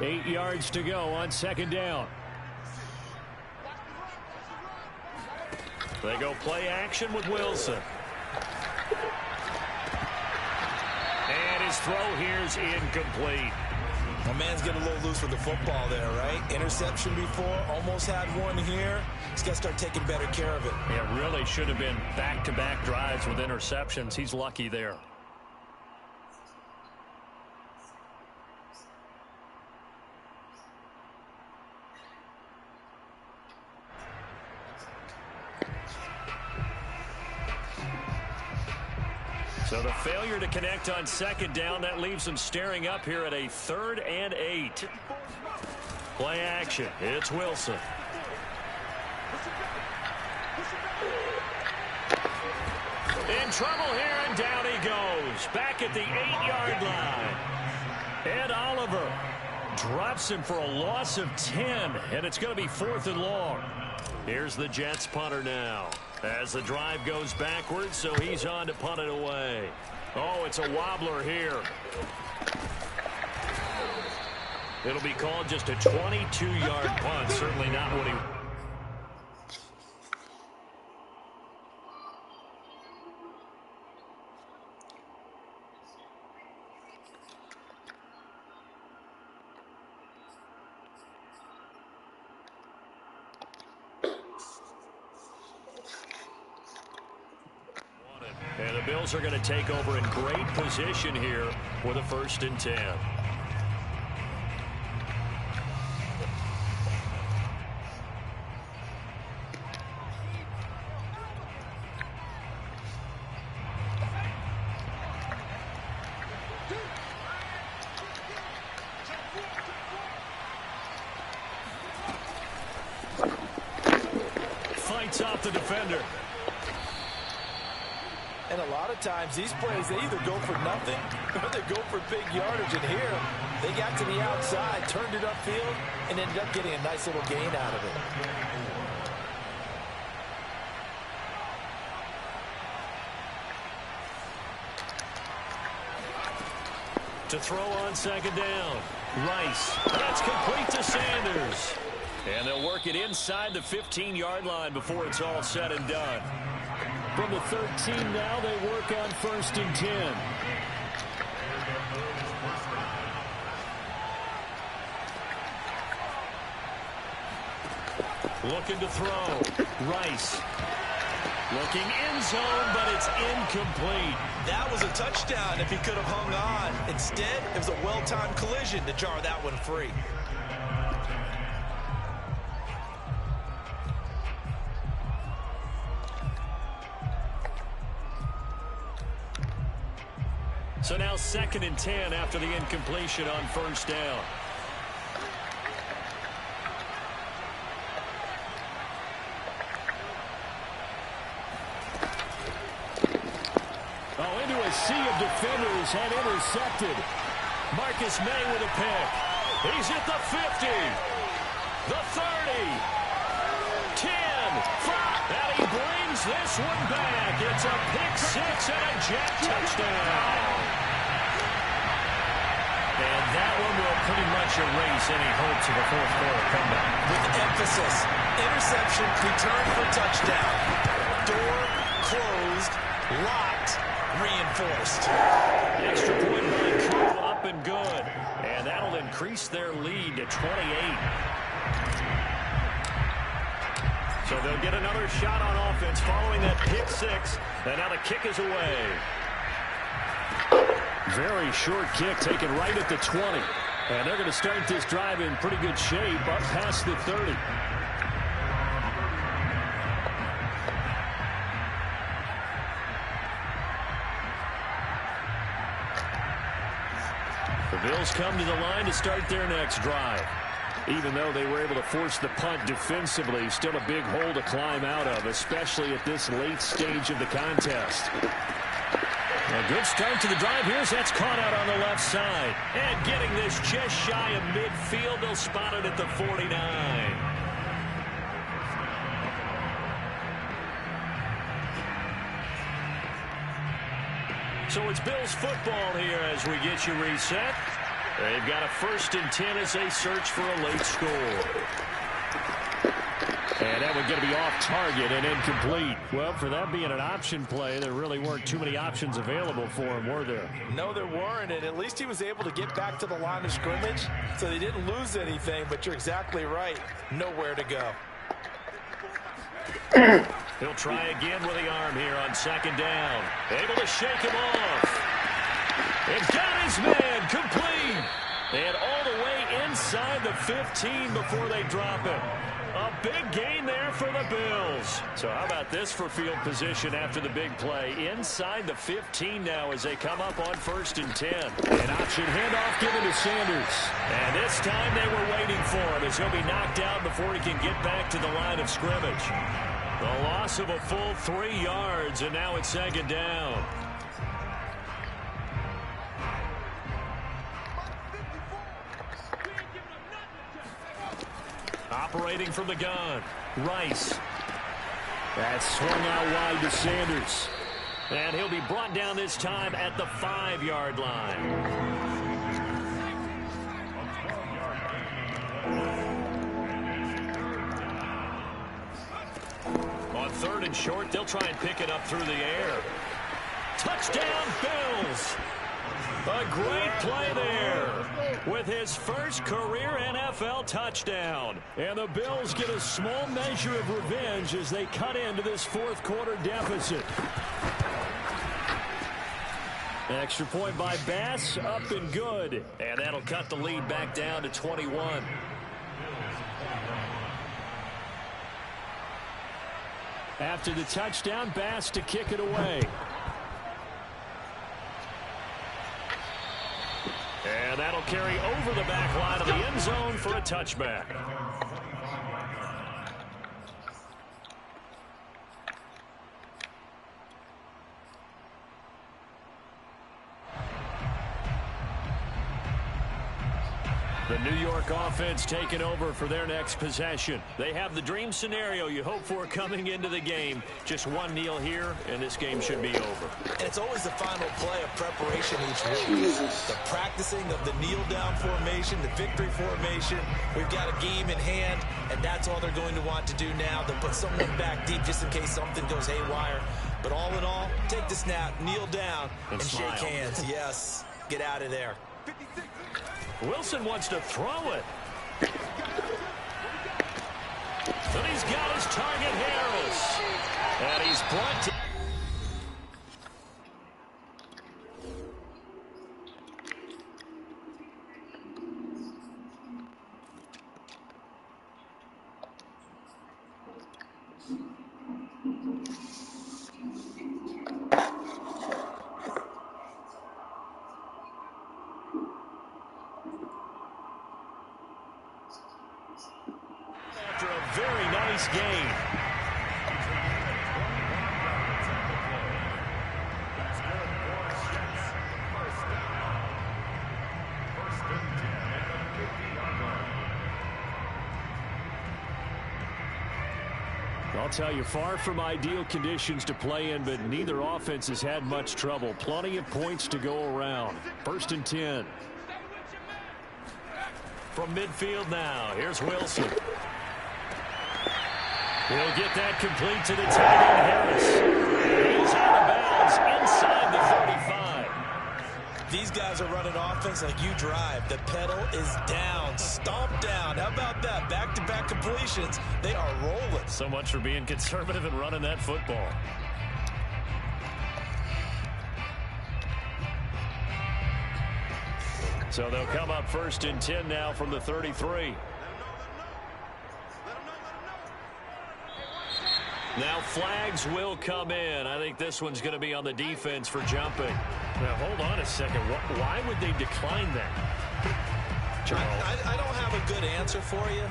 Eight yards to go on 2nd down. They go play action with Wilson. And his throw here is incomplete. My man's getting a little loose with the football there, right? Interception before, almost had one here. He's got to start taking better care of it. Yeah, really should have been back-to-back drives with interceptions. He's lucky there. So the failure to connect on 2nd down, that leaves them staring up here at a 3rd and 8. Play action. It's Wilson. In trouble here, and down he goes. Back at the 8-yard line. Ed Oliver drops him for a loss of 10, and it's going to be 4th and long. Here's the Jets punter now, as the drive goes backwards, so he's on to punt it away. Oh, it's a wobbler here. It'll be called just a 22-yard punt. Certainly not what he... And the Bills are going to take over in great position here with a 1st and 10. Fights off the defender. And a lot of times, these plays, they either go for nothing or they go for big yardage. And here, they got to the outside, turned it upfield, and ended up getting a nice little gain out of it. To throw on 2nd down. Rice. That's complete to Sanders. And they'll work it inside the 15-yard line before it's all said and done. From the 13 now, they work on 1st and 10. Looking to throw. Rice. Looking end zone, but it's incomplete. That was a touchdown if he could have hung on. Instead, it was a well-timed collision to jar that one free. So now 2nd and 10 after the incompletion on 1st down. Oh, into a sea of defenders and intercepted. Marcus May with a pick. He's at the 50, the 30, 10, 5, and he brings this one back. It's a pick 6 and a Jet touchdown. And that one will pretty much erase any hopes of a 4th-quarter comeback. With emphasis, interception, return for touchdown. Door closed, locked, reinforced. Extra point by Coop, up and good. And that'll increase their lead to 28. So they'll get another shot on offense following that pick 6. And now the kick is away. Very short kick taken right at the 20. And they're going to start this drive in pretty good shape up past the 30. The Bills come to the line to start their next drive. Even though they were able to force the punt defensively, still a big hole to climb out of, especially at this late stage of the contest. A good start to the drive. Here's that's caught out on the left side. And getting this just shy of midfield. They'll spot it at the 49. So it's Bills football here as we get you reset. They've got a 1st and 10 as they search for a late score. And that one's going to be off target and incomplete. Well, for that being an option play, there really weren't too many options available for him, were there? No, there weren't, and at least he was able to get back to the line of scrimmage, so they didn't lose anything, but you're exactly right. Nowhere to go. He'll try again with the arm here on 2nd down. Able to shake him off. And got his man complete. And all the way inside the 15 before they drop it. A big gain there for the Bills. So how about this for field position after the big play? Inside the 15 now as they come up on 1st and 10. An option handoff given to Sanders. And this time they were waiting for him as he'll be knocked out before he can get back to the line of scrimmage. The loss of a full 3 yards, and now it's 2nd down. Operating from the gun, Rice. That's swung out wide to Sanders. And he'll be brought down this time at the 5-yard line. On 3rd and short, they'll try and pick it up through the air. Touchdown, Bills! A great play there with his first career NFL touchdown. And the Bills get a small measure of revenge as they cut into this 4th quarter deficit. An extra point by Bass, up and good. And that'll cut the lead back down to 21. After the touchdown, Bass to kick it away. And that'll carry over the back line of the end zone for a touchback. The New York offense taking over for their next possession. They have the dream scenario you hope for coming into the game. Just one kneel here, and this game should be over. And it's always the final play of preparation each week. The practicing of the kneel-down formation, the victory formation. We've got a game in hand, and that's all they're going to want to do now. They'll put someone back deep just in case something goes haywire. But all in all, take the snap, kneel down, and shake hands. Yes, get out of there. Wilson wants to throw it. And he's got his target, Harris. And he's brought to... After a very nice game. I'll tell you, far from ideal conditions to play in, but neither offense has had much trouble. Plenty of points to go around. 1st and 10. From midfield now, here's Wilson. He'll get that complete to the tight end, Harris. He's out of bounds inside the 35. These guys are running offense like you drive. The pedal is down, stomp down. How about that? Back-to-back completions. They are rolling. So much for being conservative and running that football. So they'll come up 1st and 10 now from the 33. Now flags will come in. I think this one's going to be on the defense for jumping. Now hold on a second. Why would they decline that? I don't have a good answer for you,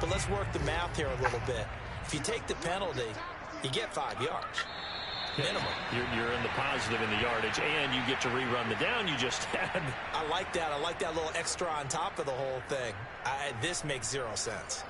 but let's work the math here a little bit. If you take the penalty, you get 5 yards. Minimum. You're in the positive in the yardage, and you get to rerun the down you just had. I like that. I like that little extra on top of the whole thing. This makes 0 sense.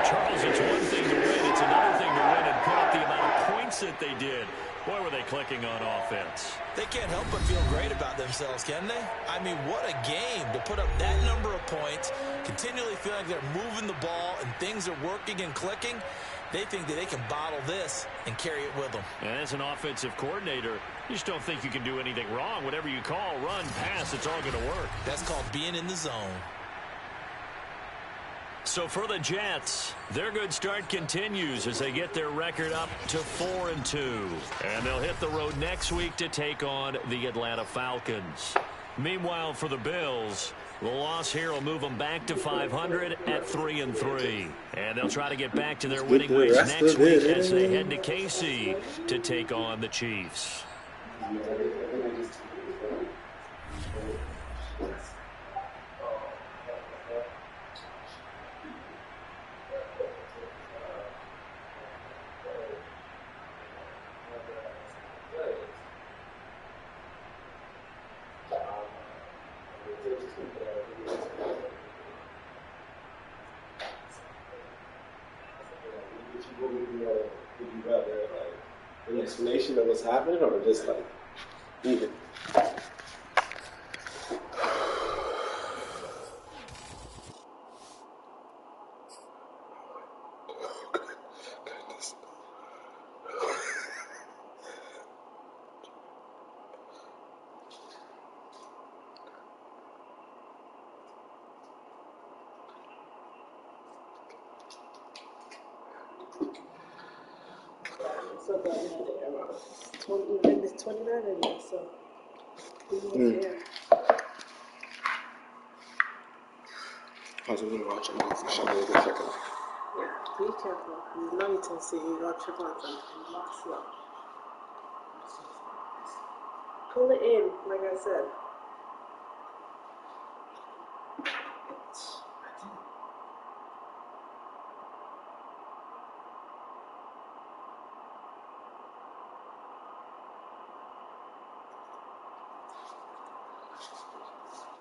Charles, it's one thing to win. It's another thing to win and put up the amount of points that they did. Boy, were they clicking on offense. They can't help but feel great about themselves, can they? I mean, what a game to put up that number of points, continually feeling like they're moving the ball and things are working and clicking. They think that they can bottle this and carry it with them. And as an offensive coordinator, you just don't think you can do anything wrong. Whatever you call, run, pass, it's all going to work. That's called being in the zone. So for the Jets, their good start continues as they get their record up to 4-2. And they'll hit the road next week to take on the Atlanta Falcons. Meanwhile, for the Bills, the loss here will move them back to 500 at 3-3. And they'll try to get back to their winning ways next week as they head to KC to take on the Chiefs. Would you rather like an explanation of what's happening, or just like even? So glad we had the arrow. 29 in there, so yeah. I was going to watch it. Show me a second. Yeah, be careful. You know you can see you got trip on something. Walk slow. Pull it in, like I said.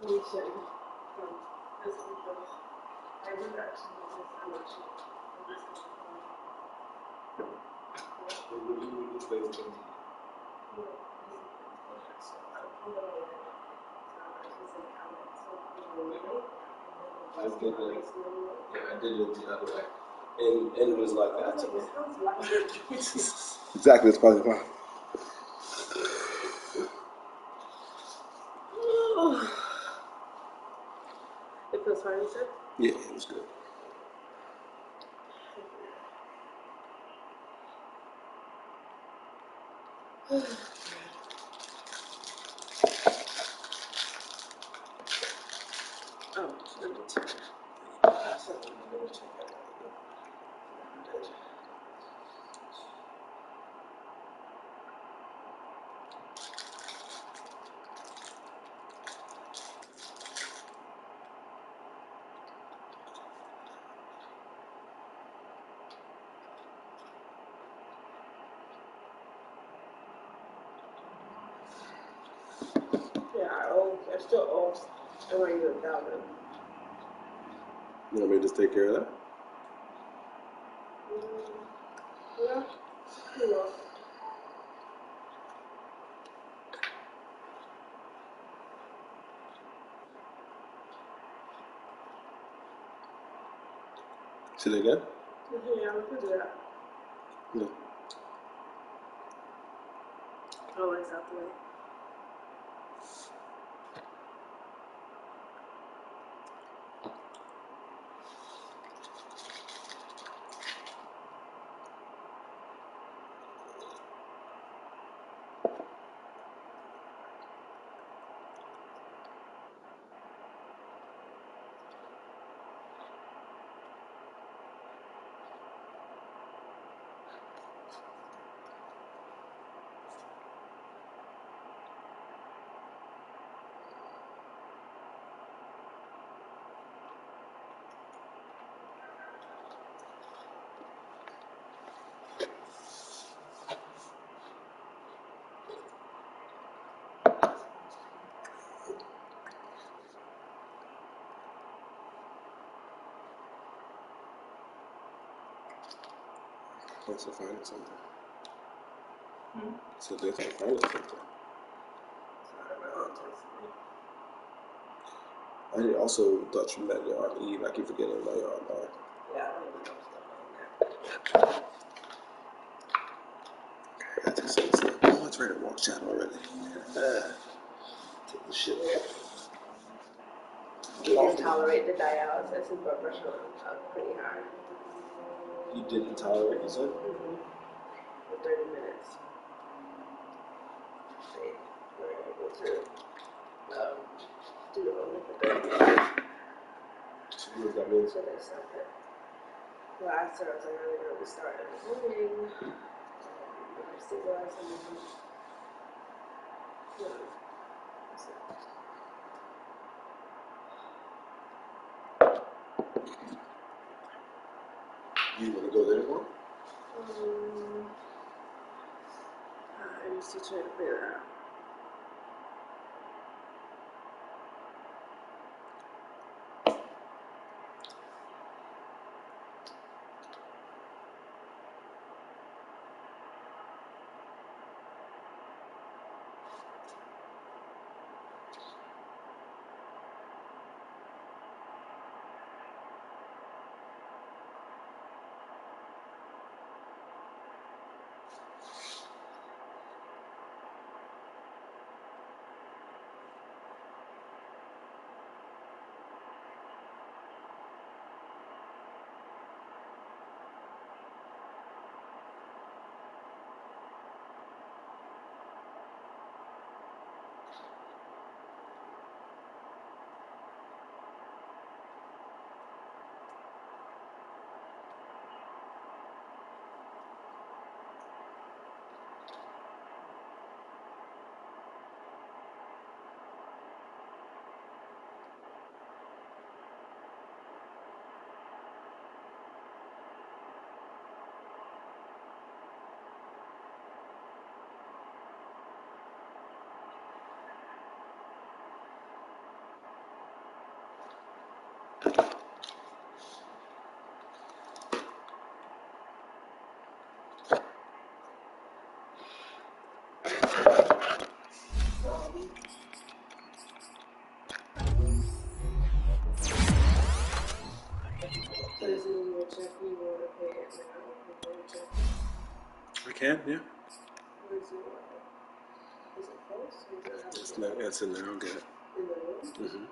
We should. This is the. I would actually I did it. Yeah, I did it the other way, and it was like that. Exactly, it's probably fine. It feels fine, you said? Yeah, it was good. Oh, let me check. Yeah, I still owe NYU $1,000. You want me to just take care of that? Yeah, you will. Say that again? Yeah, we can do that. No. Oh, it's out the way. Close to finding something. So they're trying to find something. I also thought you met your Aunt Eve. I keep forgetting about your Aunt Bar. Yeah, I don't even know what's I just said something. Oh, it's ready to walk chat already. Take the shit off. He didn't tolerate the dialysis. His blood pressure went up pretty high. You didn't tolerate, you said? For 30 minutes. They were able to do it only for 30 minutes. So what does that mean? So they stopped it. Well, I asked her, I was like, are they going to start in the morning? Stabilize them. You want to go there tomorrow? I'm still trying to figure it out. Does it mean your check you want to pay it now? Before you check? I can, yeah. Where's your is it close? It's in there, I'll get it. In the room? Mm-hmm.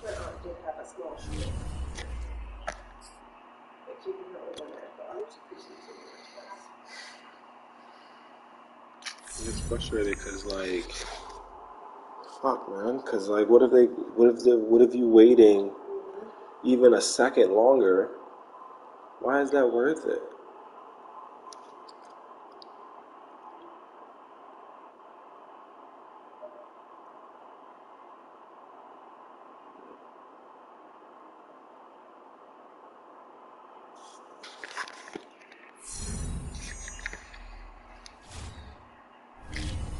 My aunt did have a small stroke. But keeping her overnight for others appreciates it much. It's frustrating because, like, fuck, man. Because, like, what if you waiting even a second longer? Why is that worth it?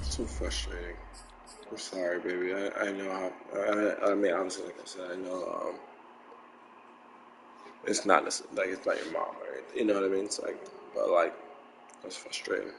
It's so frustrating. I'm sorry, baby. I know how. I mean, obviously, like I said, I know. It's not like it's not your mom, right? You know what I mean? It's like, but like, that's frustrating.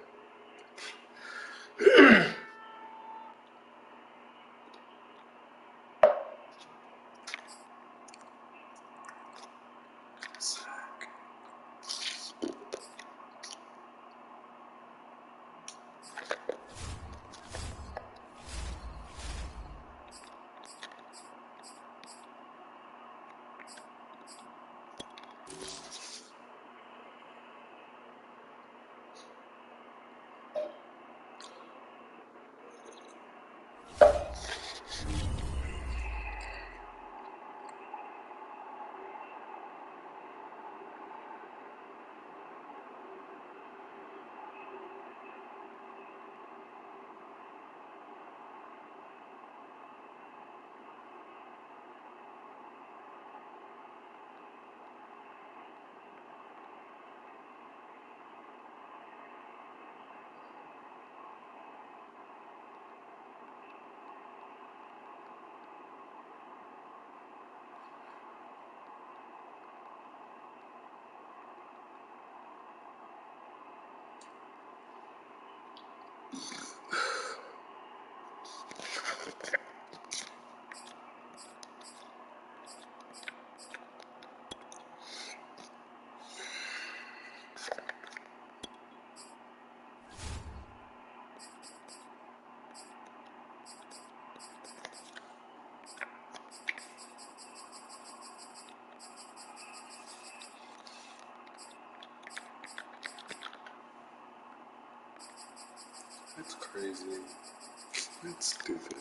That's crazy. That's stupid.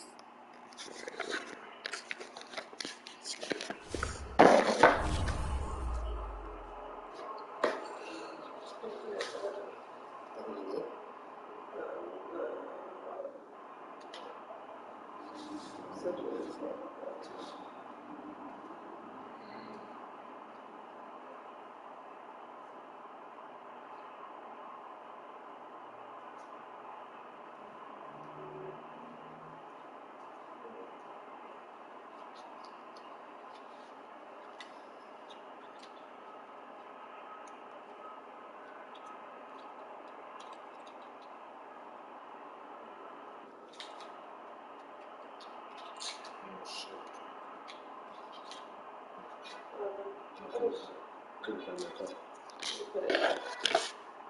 Couldn't find my car.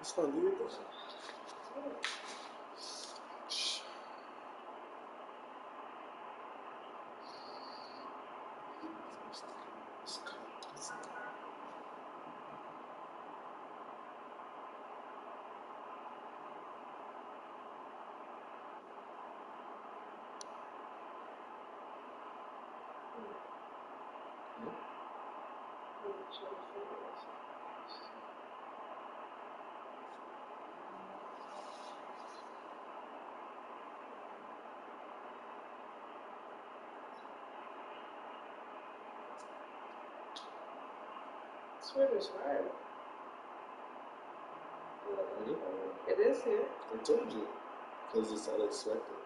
It's fine, leave it there. Swedish hard. It is here. I told you. Because it's unexpected.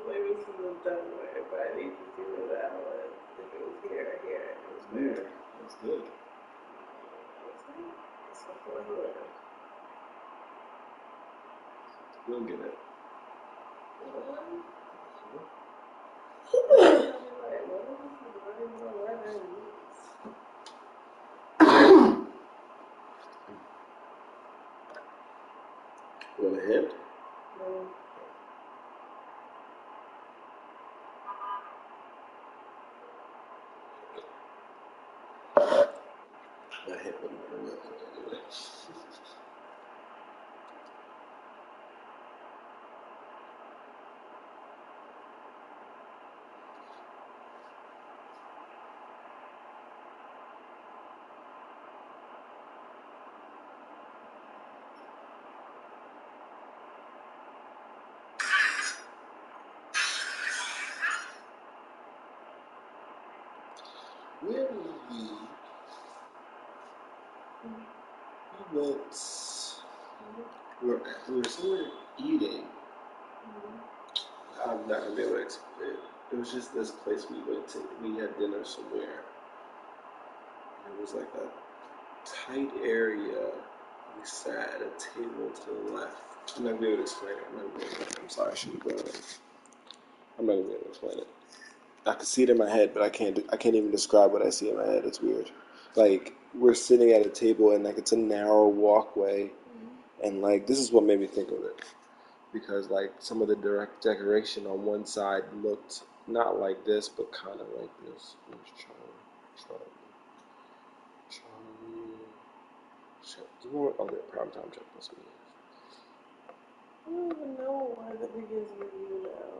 Maybe this isn't done right, but I need to see where that was. If it was here or here, it was there. That's good. It's a 400. We'll get it. Want a hint? No. My hint wouldn't bring up anyway. where were we? We went. We were somewhere eating. I'm not gonna be able to explain it. It was just this place we went to. We had dinner somewhere. It was like a tight area. We sat at a table to the left. I'm not gonna be able to explain it. I'm sorry, I should have brought it up. I'm not gonna be able to explain it. I can see it in my head, but I can't even describe what I see in my head. It's weird. Like we're sitting at a table and like it's a narrow walkway, and like this is what made me think of it. Because like some of the direct decoration on one side looked not like this, but kind of like this. Charlie. Do you know what? Okay, primetime check this one. I don't even know why that begins with you now.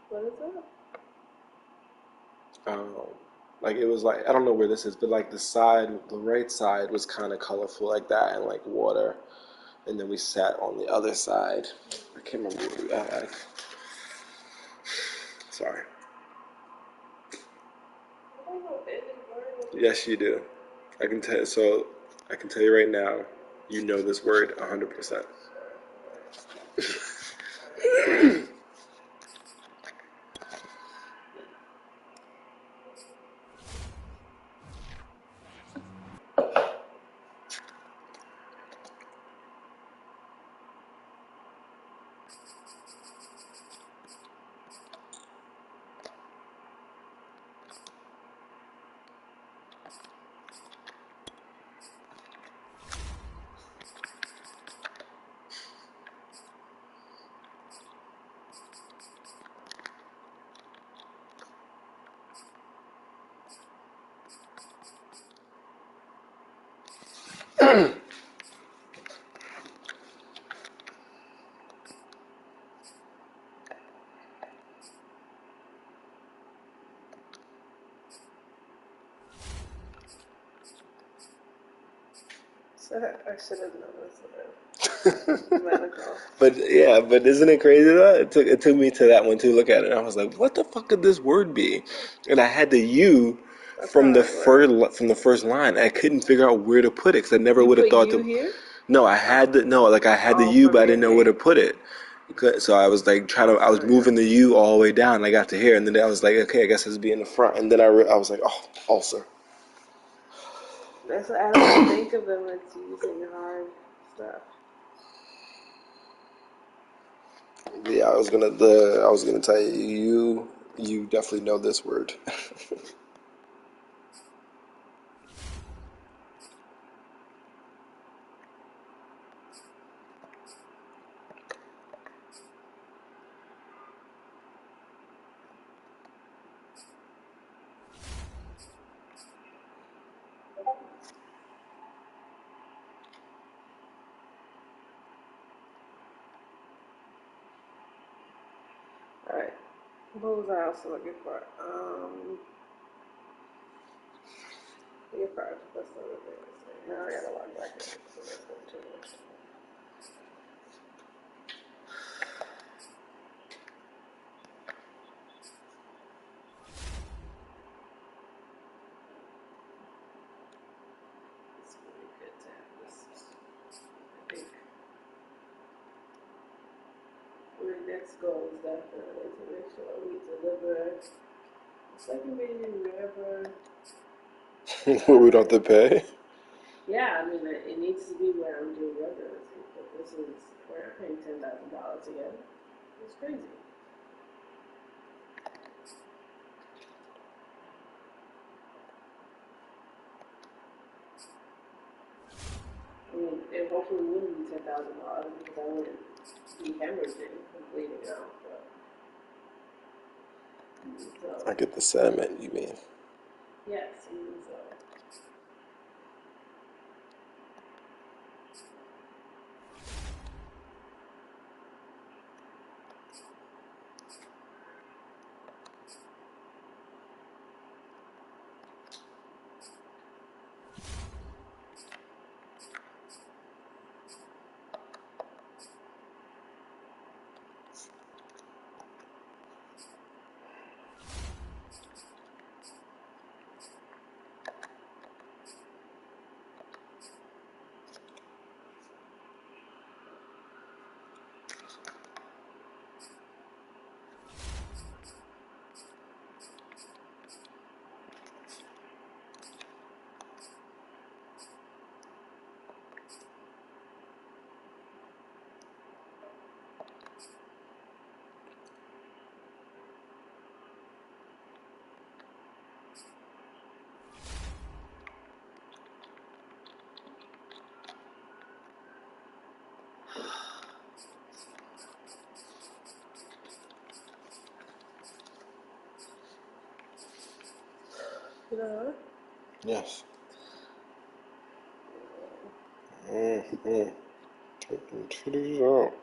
What is that? Like it was like I don't know where this is, but like the right side was kind of colorful like that and like water, and then we sat on the other side. I can't remember what we had. Sorry. I don't know any word. Yes, you do. I can tell. So I can tell you right now, you know this word 100%. I should have known this one. Medical. But isn't it crazy though? It took me to that one to look at it. And I was like, what the fuck could this word be? And I had the U from the first line. I couldn't figure out where to put it because I never would have thought to. Here? No, I had I had the U, but I didn't know where to put it. So I was like I was moving the U all the way down. And I got to here, and then I was like, okay, I guess it's be in the front. And then I was like, oh, ulcer. That's what I don't think of them as using hard stuff. Yeah, I was gonna tell you, you definitely know this word. Alright. What was I also looking for? Gift cards. That's the other thing. Now I gotta log back in. So that's going too much. It's really good to have this. I think our next goal is definitely to make sure we deliver second meeting wherever. Where we don't have to pay. Yeah, I mean it needs to be where I'm doing residency, but this is where I'm paying $10,000 again. It's crazy. I mean, it hopefully wouldn't be $10,000 because I wouldn't be hemorrhaging and bleeding out. But, I get the sediment, you mean? yes, I mean, so. Yeah. Yes. Mm-hmm. Take them titties out.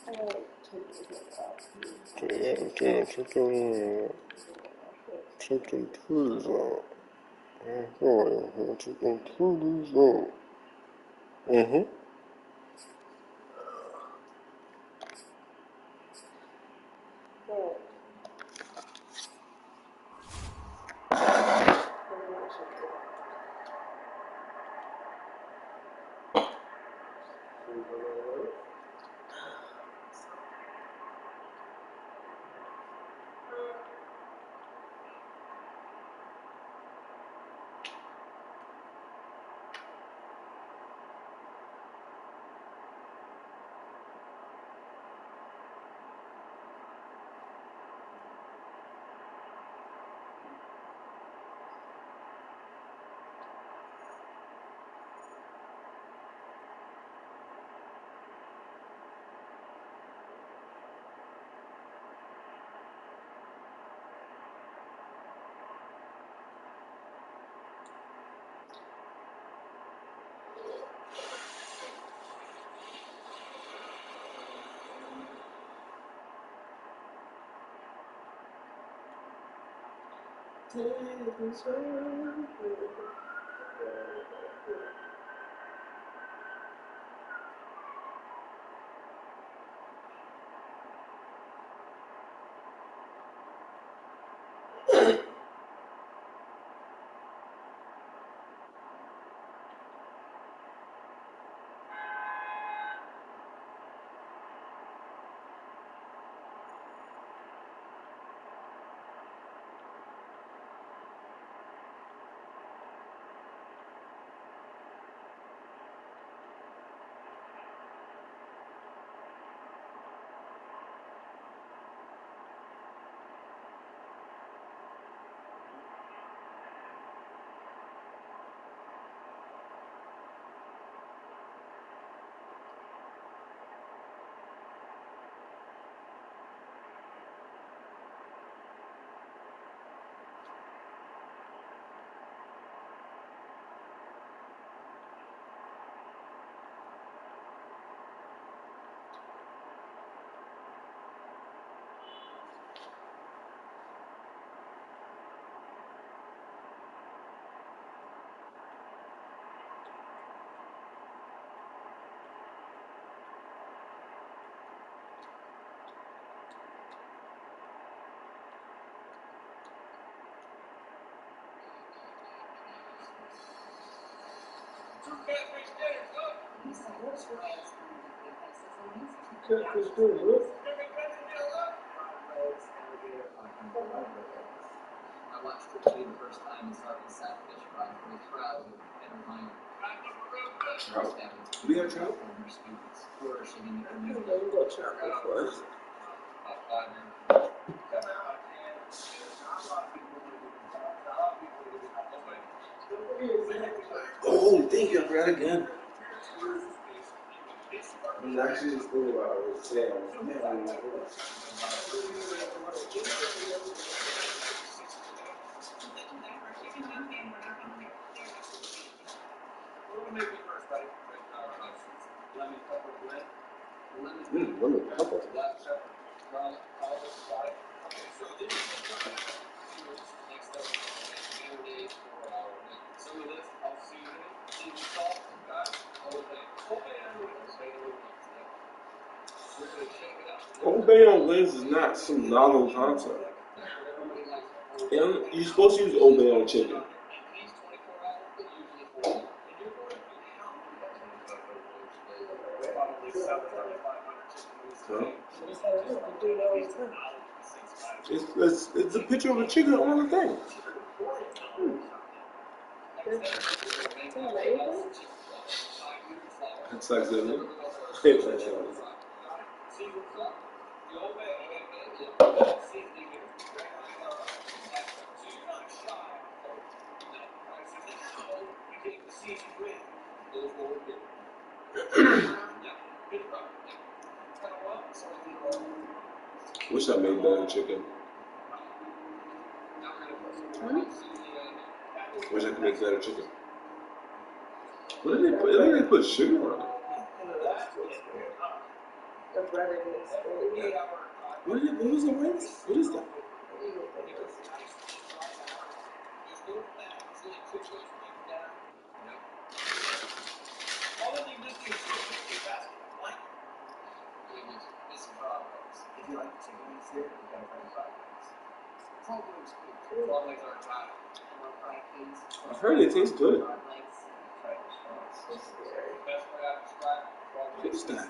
I gotta take this nigga out. Take them titties out. Take them titties out. Mm-hmm. But, catfish dinner, look. I watched her play the first time and saw the Sackfish ride for the crowd and her mind. Trout. We got trout? Her students flourishing in the I community. don't know what chocolate was. Oh, thank you. I forgot again. I was actually just thinking about it. I was saying, lemon pepper. Obey on lens is not some novel concept. You're supposed to use obey on chicken. Huh? It's a picture of a chicken on the thing. It's like the wish I made better chicken. Wish I could make better chicken. What did they put? They put sugar on it. The breading is really good. What was the rice? What is that? I've heard it tastes good. What is that?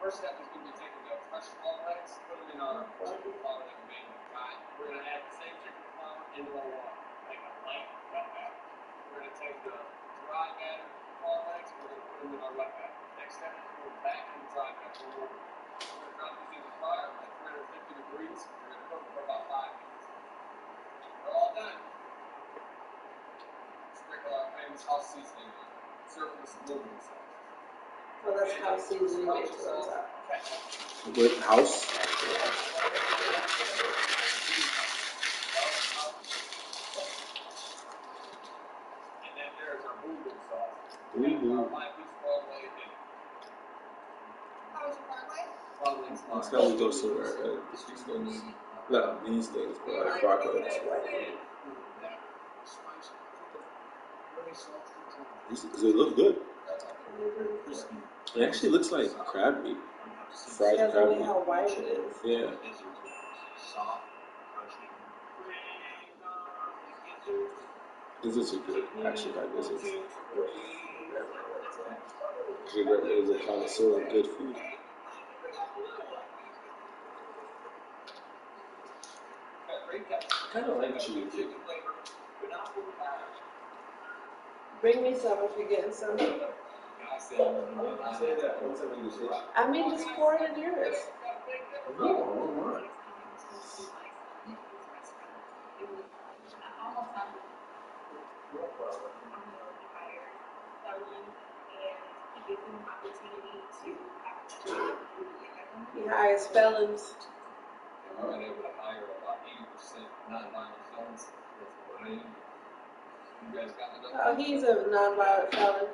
First step is going to be taking the fresh small legs, put them in our chicken flour that we made in the time. We're going to add the same chicken flour into our water, make a light wet batter. We're going to take the dry batter small legs, we're going to put them in our wet batter. Next step is we're back in the dry batter. We're going to drop these in the fire at 350 degrees. We're going to cook them for about 5 minutes. They're all done. Sprinkle our famous house seasoning on it. Serve with some lemon sauce. Well, that's how seasoning makes it up. With house? And then there's our boo-boo sauce. Boo-boo. That's how we go somewhere, right? These things. Not these things, but like crocodiles. Does it look good? It actually looks like crab meat. Fried crab meat. How white it is. Yeah. This is good. Actually, like this is. Greg is a connoisseur of good food. I kind of like chewy chicken. Bring me some if you're getting some. Say that once I make this. I mean, just pour it in yours. No, I don't want. He hires felons. I've been able to hire about 80% non-violent felons. You guys got enough? Oh, he's a non-violent felon.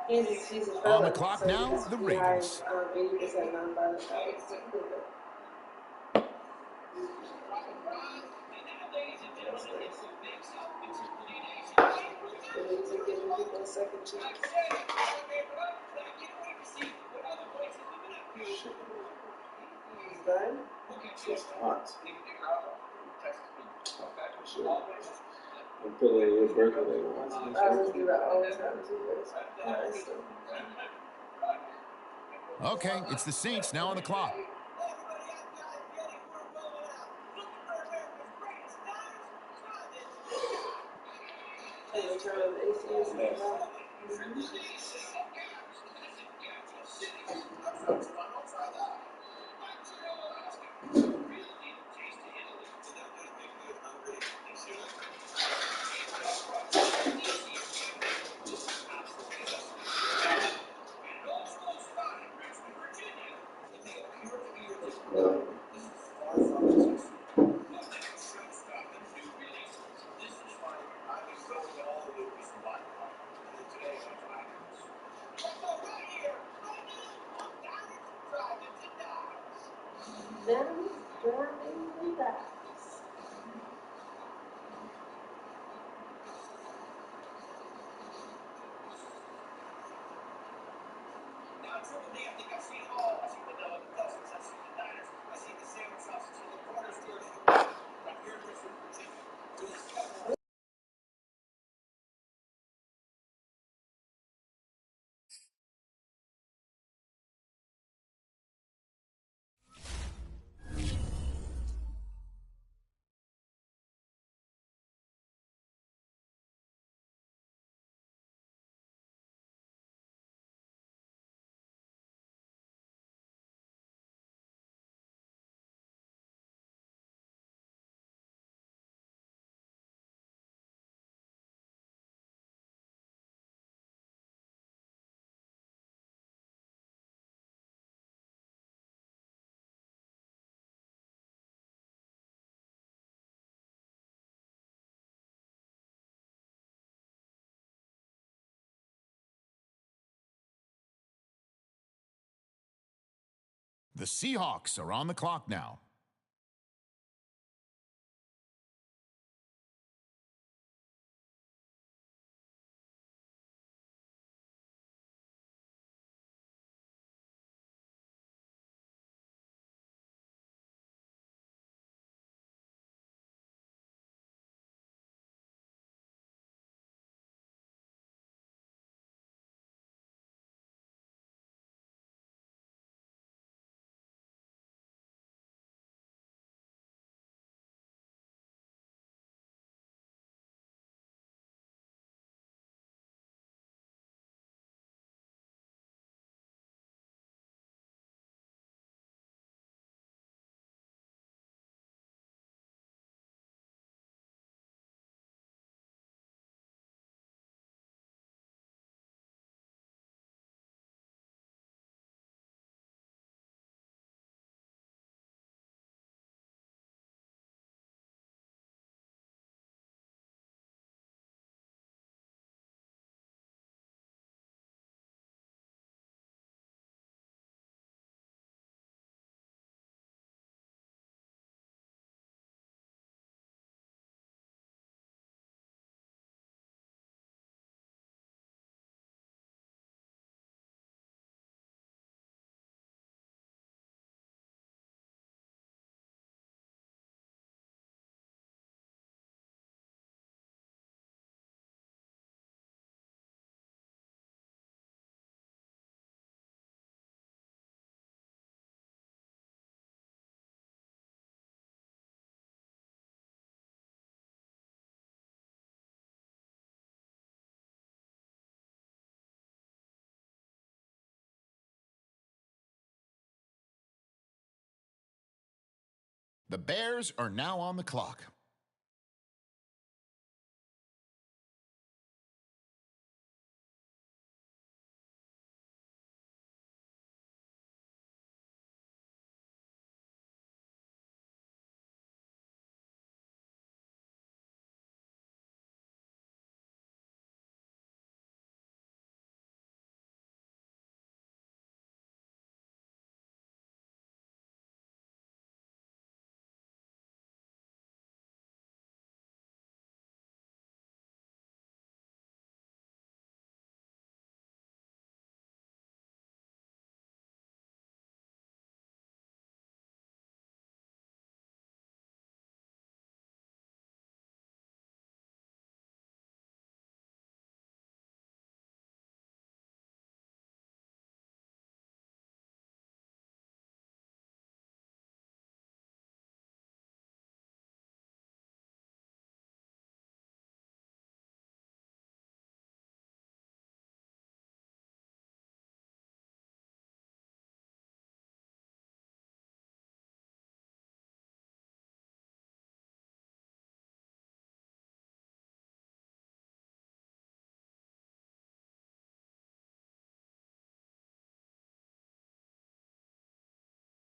He's a felon. On the clock so now, the Ravens. 80% non-violent felons. Giving people a second chance. He's done. It's hot. Sure. I'm putting in your birthday once. I always do that all the time too. Okay, it's the Saints now on the clock. Them burning the back. The Seahawks are on the clock now. The Bears are now on the clock.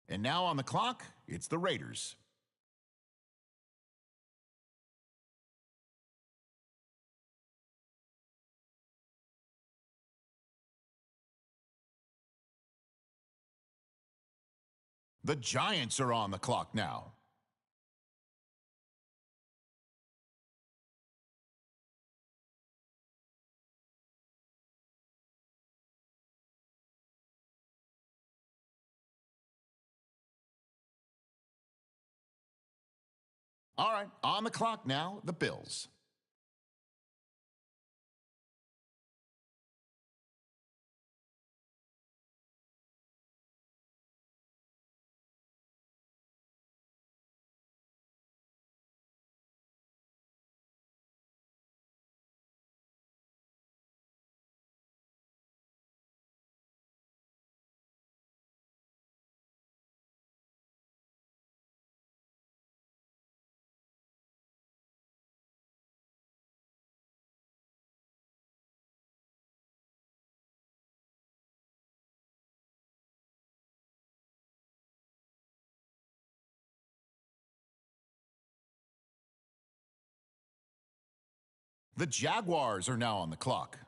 And now on the clock, it's the Raiders. The Giants are on the clock now. All right, on the clock now, the Bills. The Jaguars are now on the clock.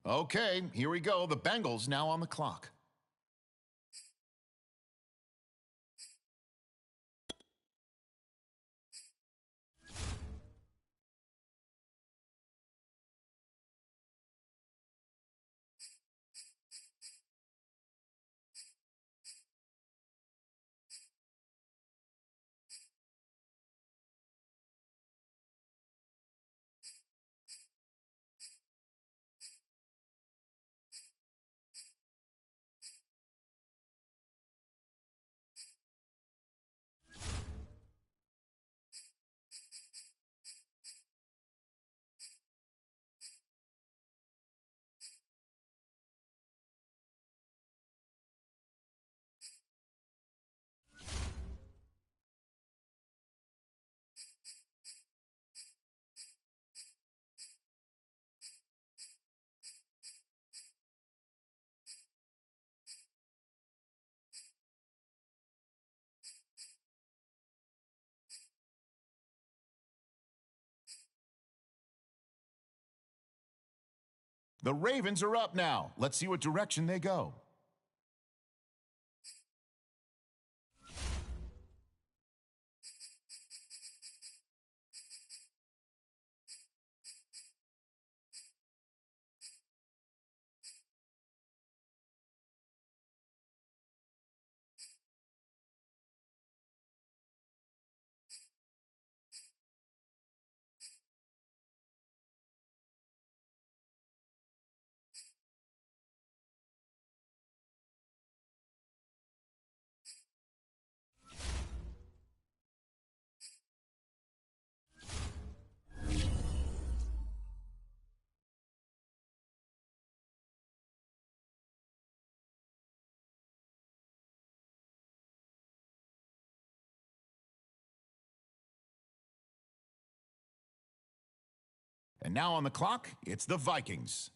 Okay, here we go. The Bengals now on the clock. The Ravens are up now. Let's see what direction they go. And now on the clock, it's the Vikings.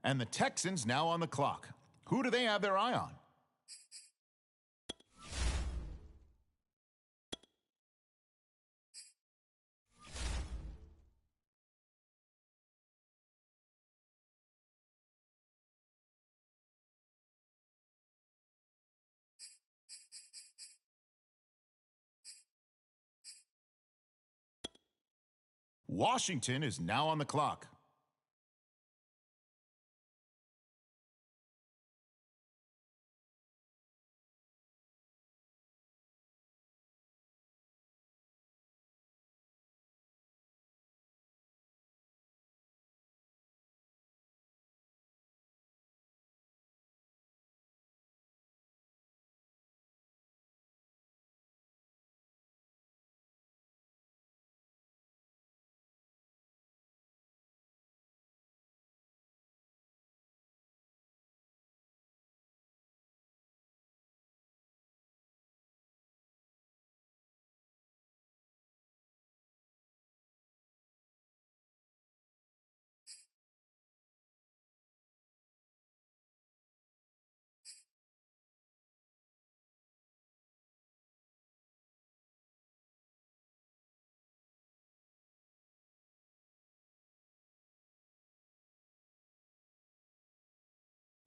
And the Texans now on the clock. Who do they have their eye on? Washington is now on the clock.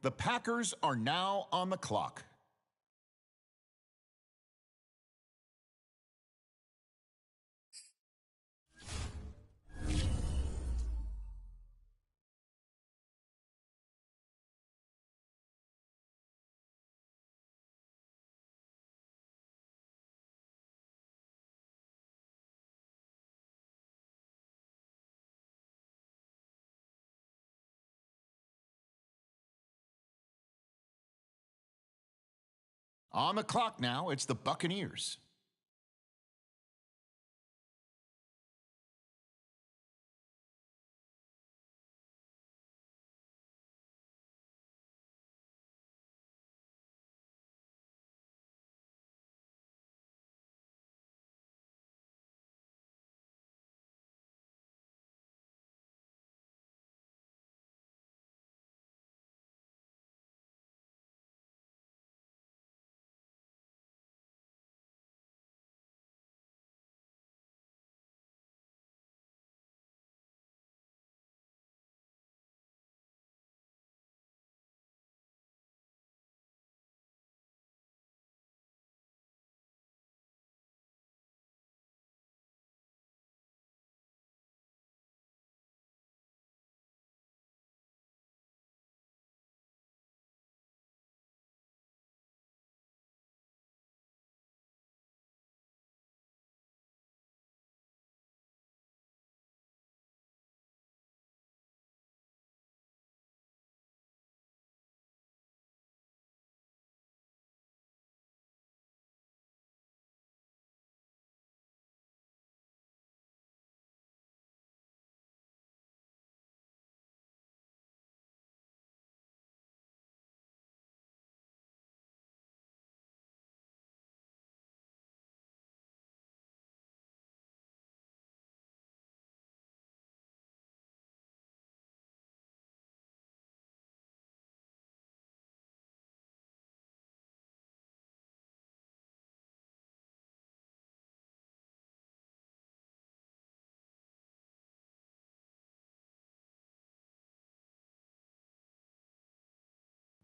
The Packers are now on the clock. On the clock now, it's the Buccaneers.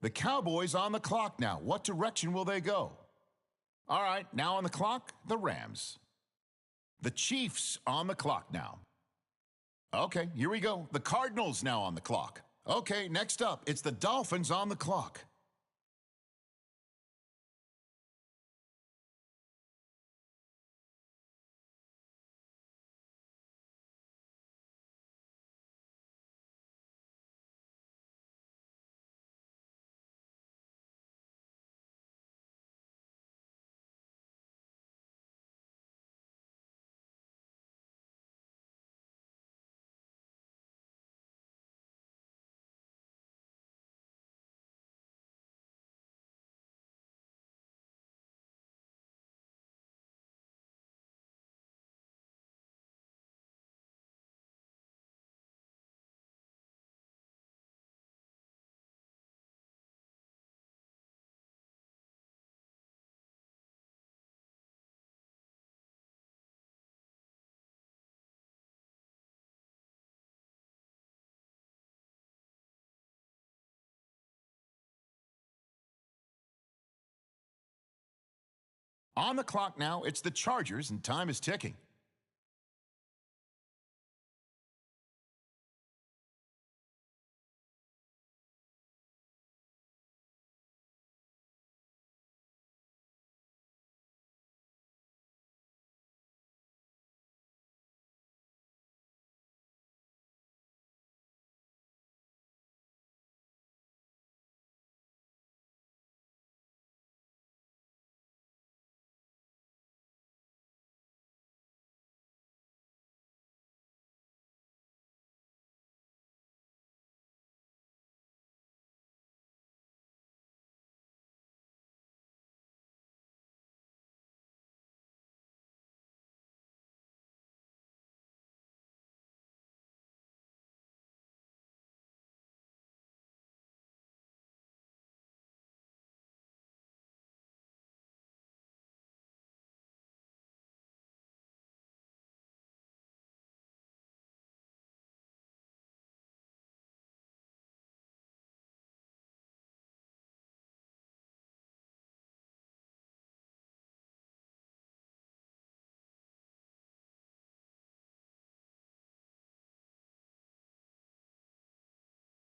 The Cowboys on the clock now. What direction will they go? All right, now on the clock, the Rams. The Chiefs on the clock now. Okay, here we go. The Cardinals now on the clock. Okay, next up, it's the Dolphins on the clock. On the clock now, it's the Chargers, and time is ticking.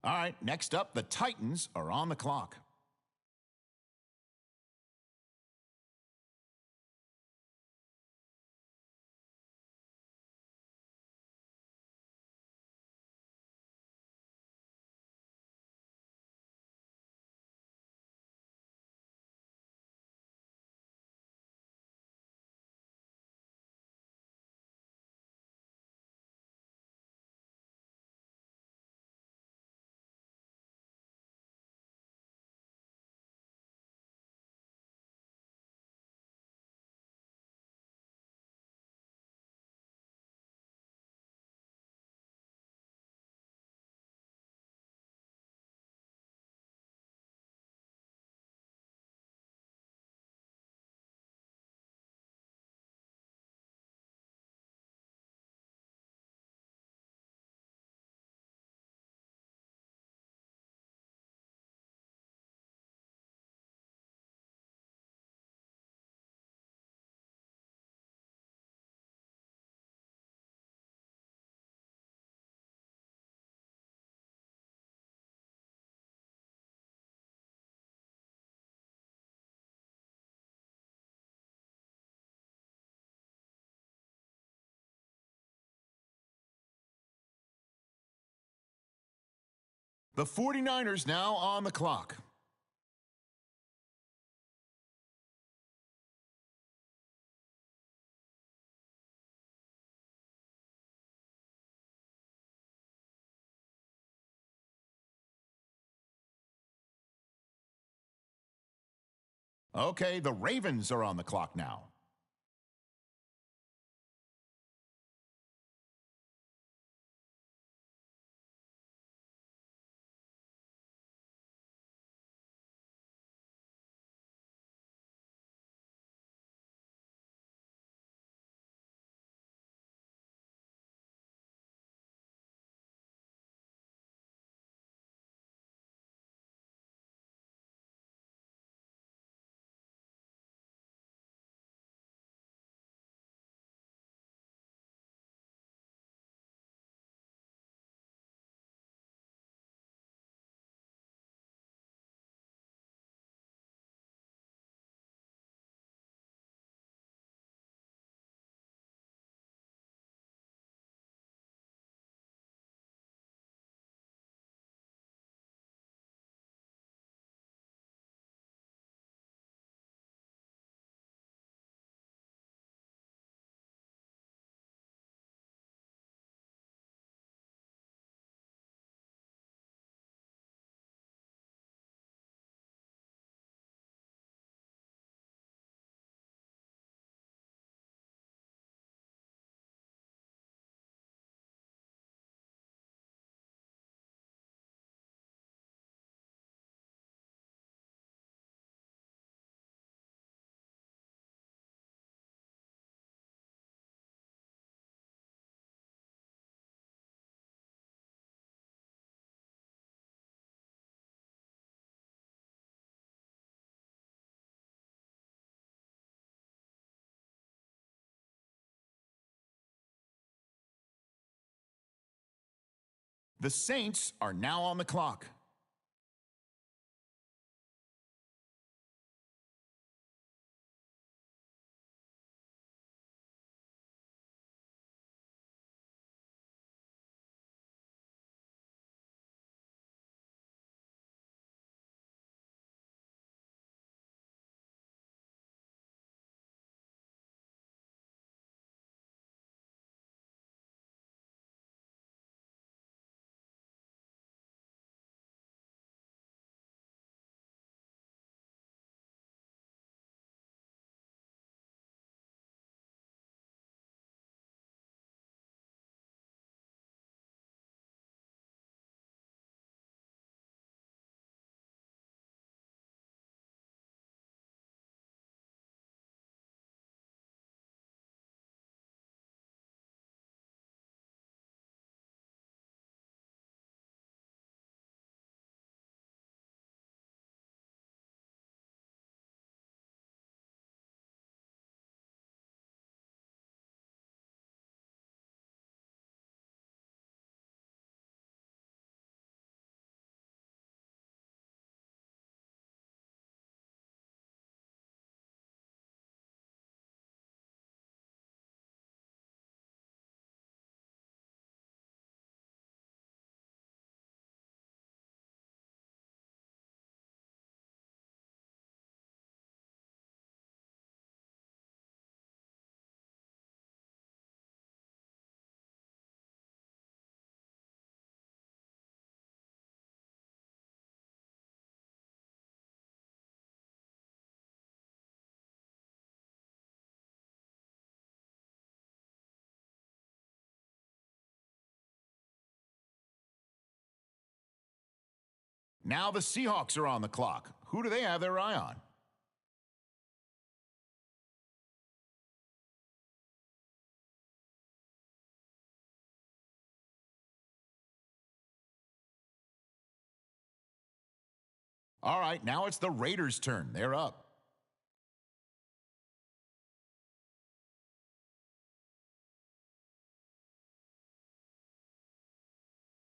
All right, next up, the Titans are on the clock. The 49ers now on the clock. Okay, the Ravens are on the clock now. The Saints are now on the clock. Now the Seahawks are on the clock. Who do they have their eye on? All right, now it's the Raiders' turn. They're up.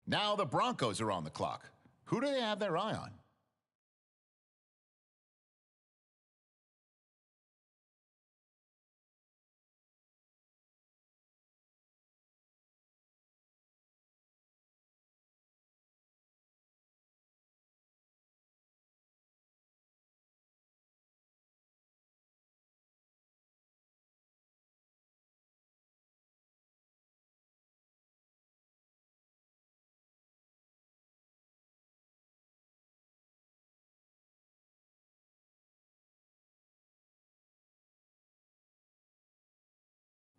Now the Broncos are on the clock. Who do they have their eye on?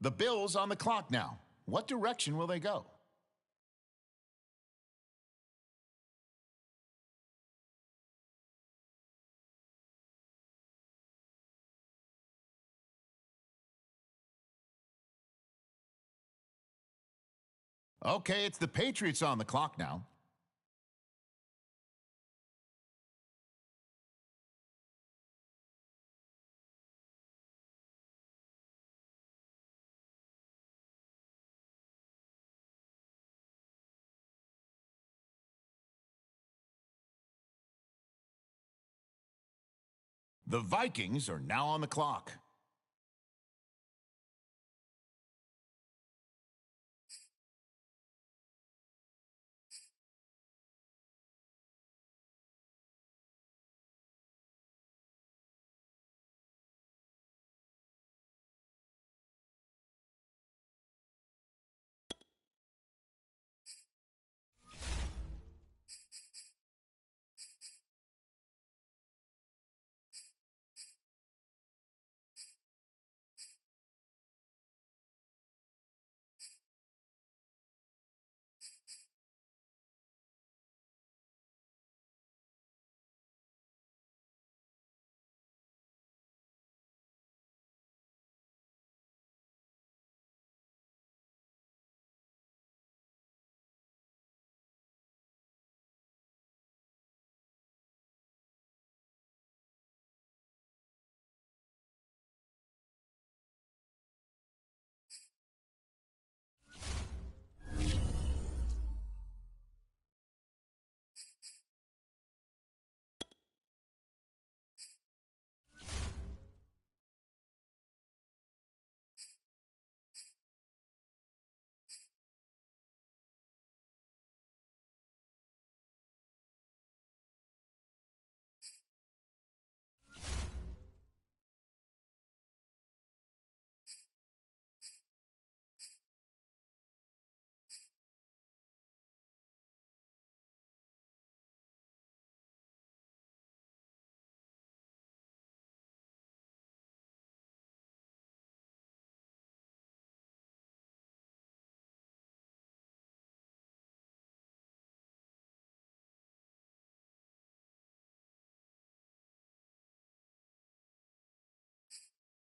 The Bills on the clock now. What direction will they go? Okay, it's the Patriots on the clock now. The Vikings are now on the clock.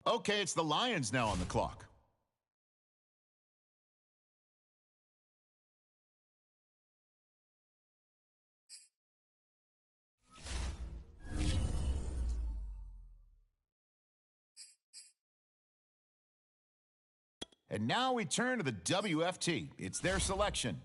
Okay, it's the Lions now on the clock. And now we turn to the WFT. It's their selection.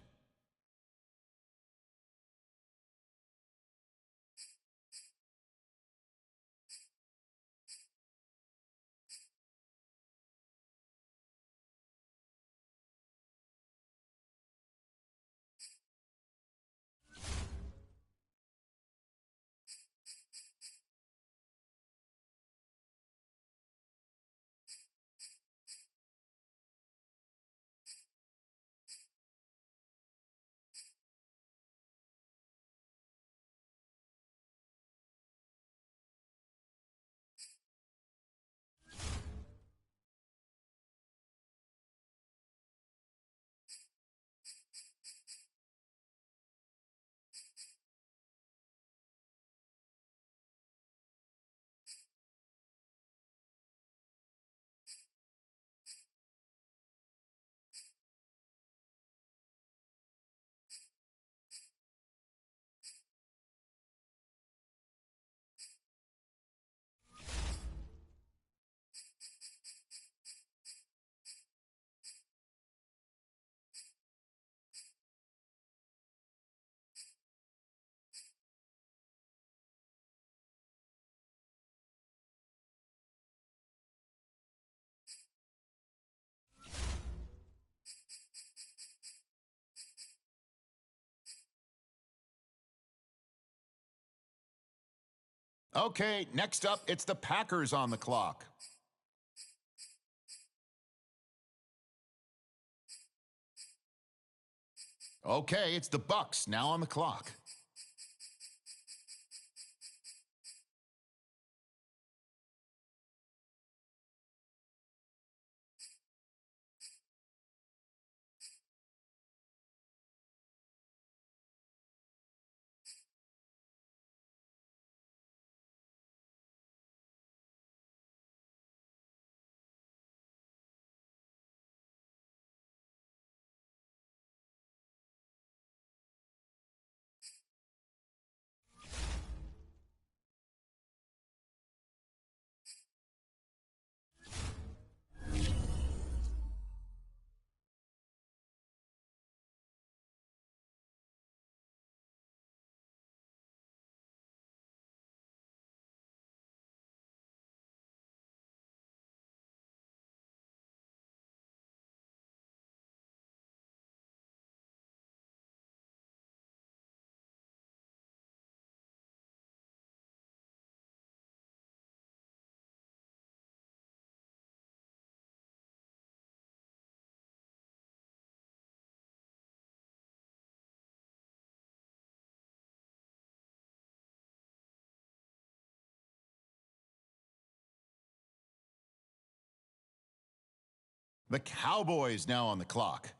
Okay, next up, it's the Packers on the clock. Okay, it's the Bucks now on the clock. The Cowboys now on the clock.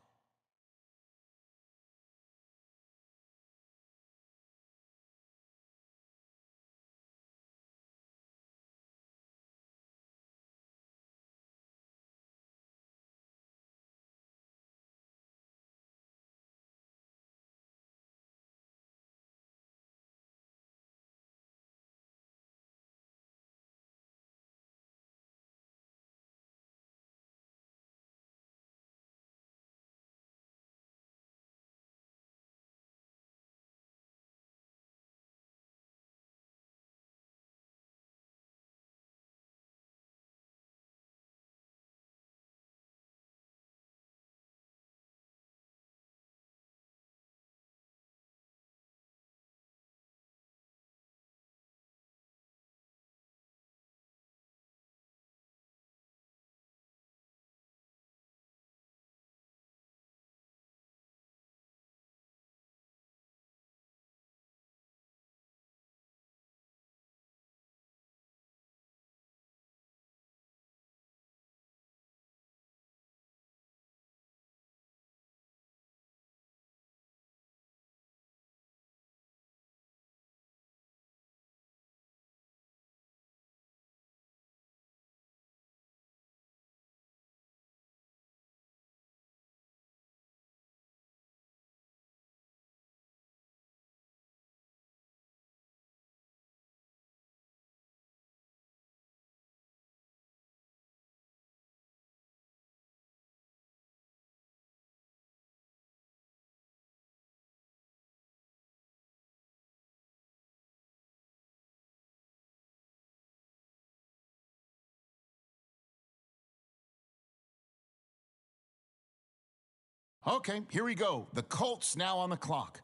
Okay, here we go. The Colts now on the clock.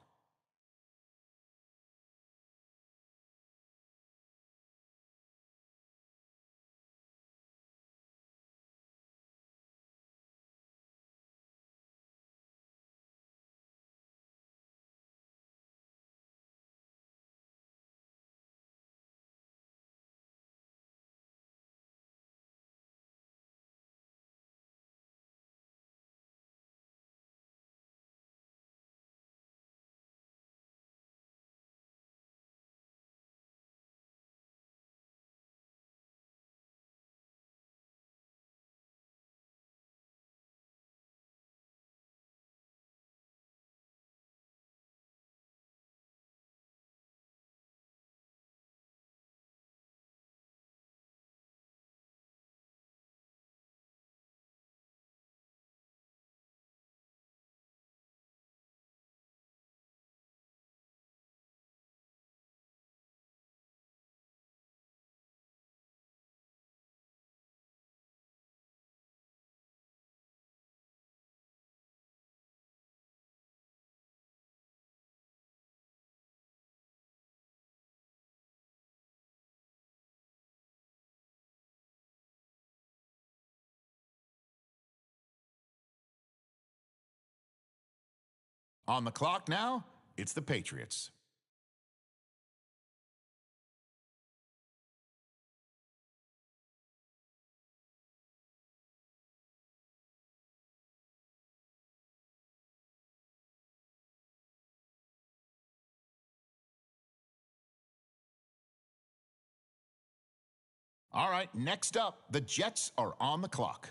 On the clock now, it's the Patriots. All right, next up, the Jets are on the clock.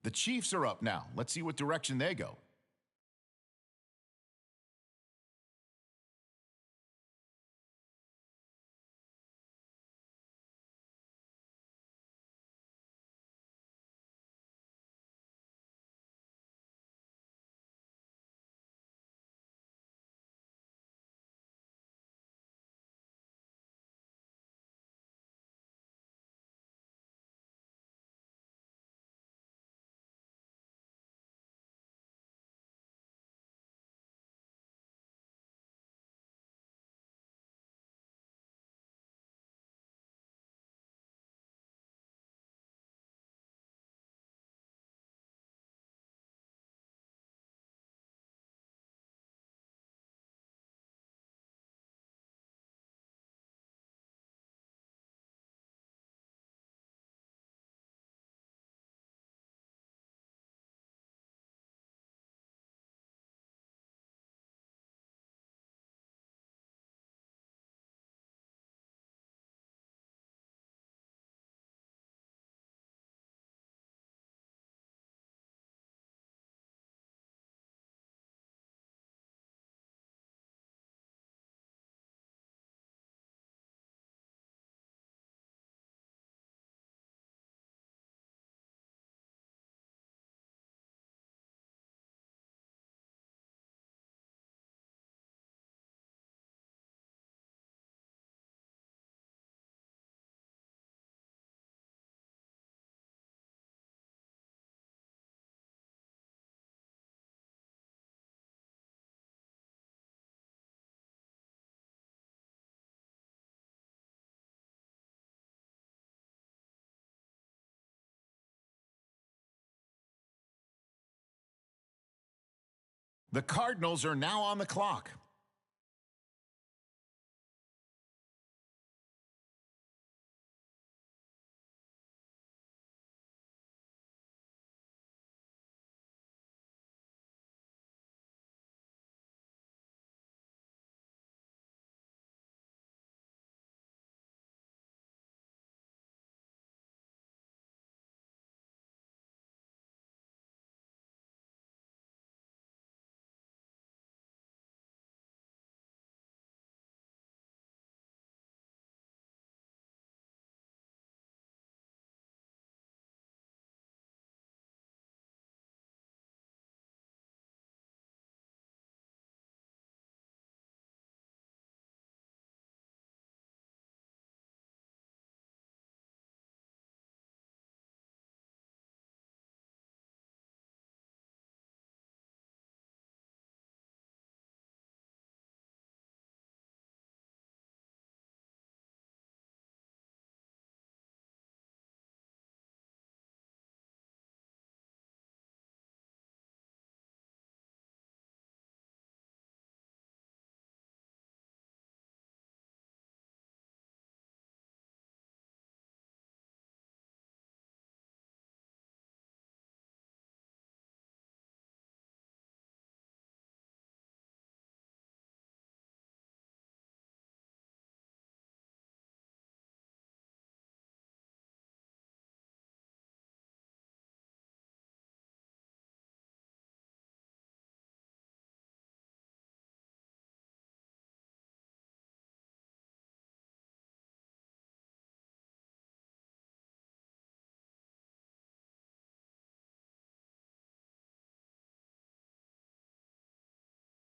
The Chiefs are up now. Let's see what direction they go. The Cardinals are now on the clock.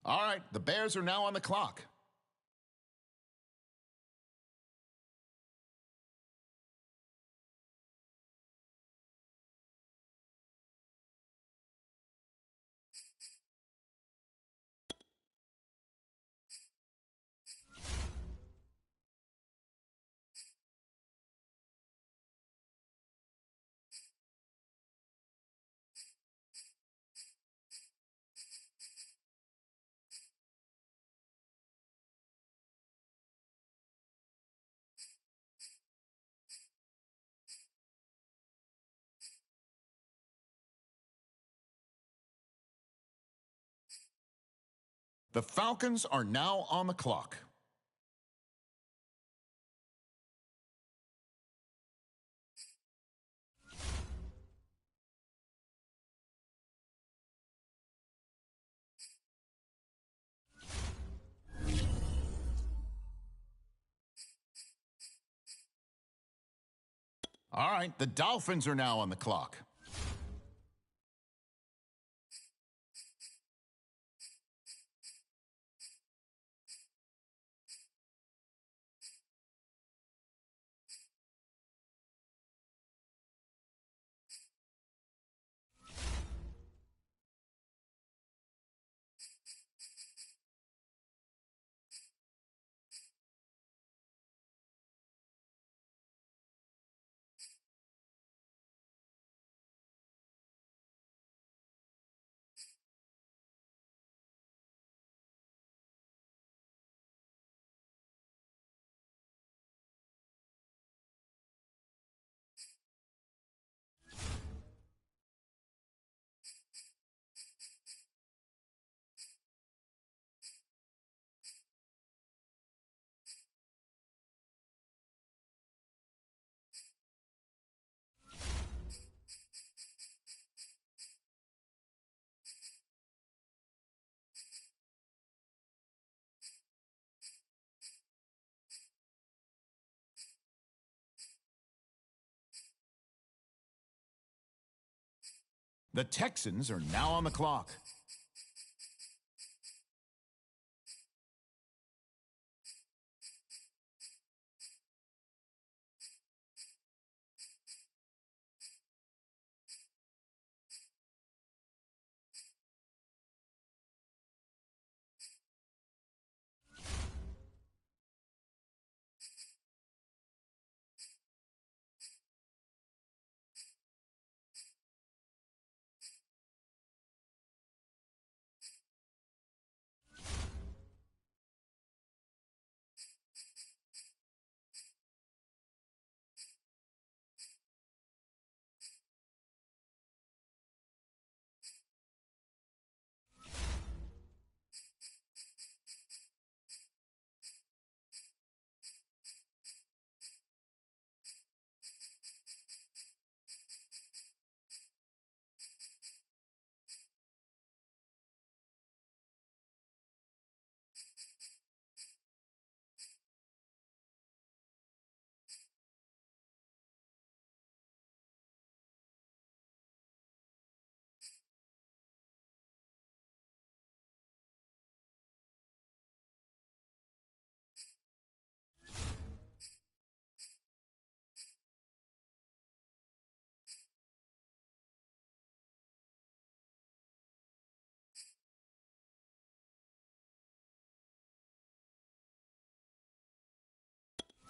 All right, the Bears are now on the clock. The Falcons are now on the clock. All right, the Dolphins are now on the clock. The Texans are now on the clock.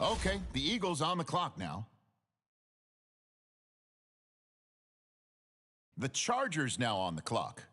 Okay, the Eagles on the clock now. The Chargers now on the clock.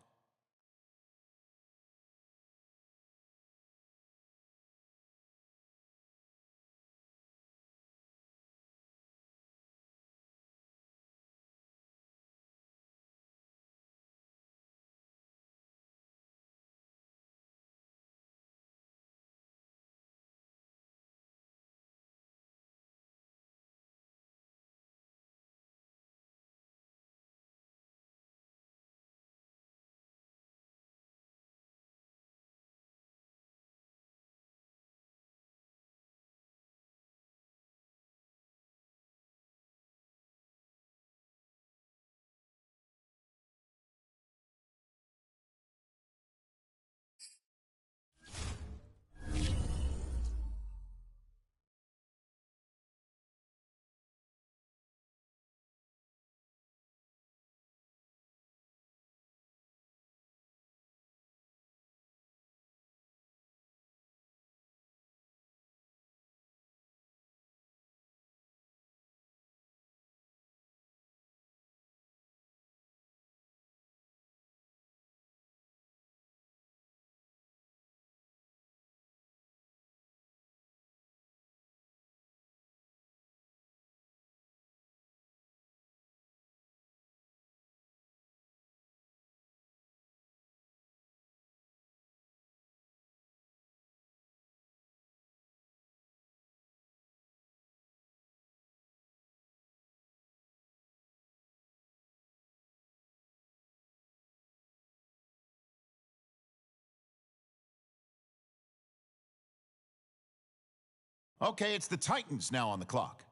Okay, it's the Titans now on the clock.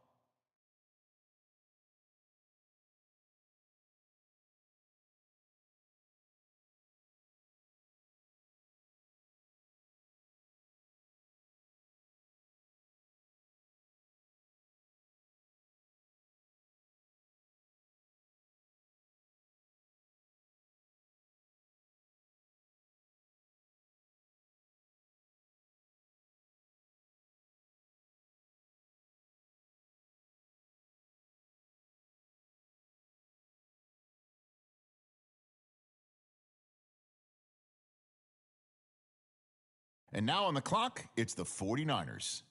And now on the clock, it's the 49ers.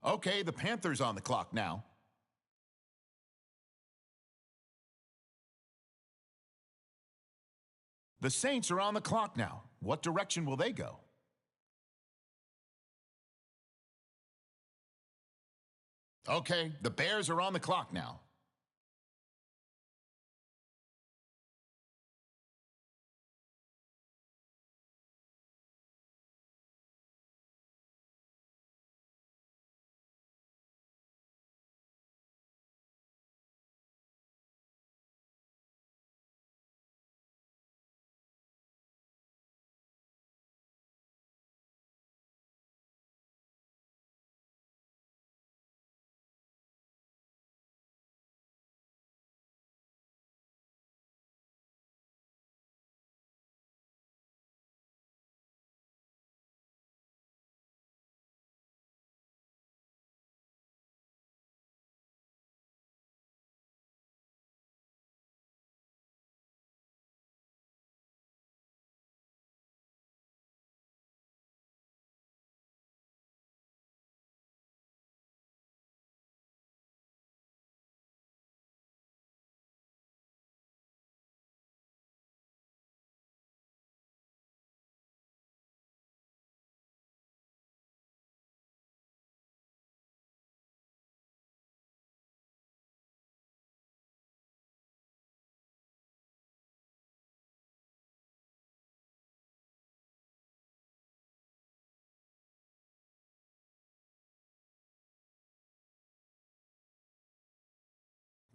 Okay, the Panthers on the clock now. The Saints are on the clock now. What direction will they go? Okay, the Bears are on the clock now.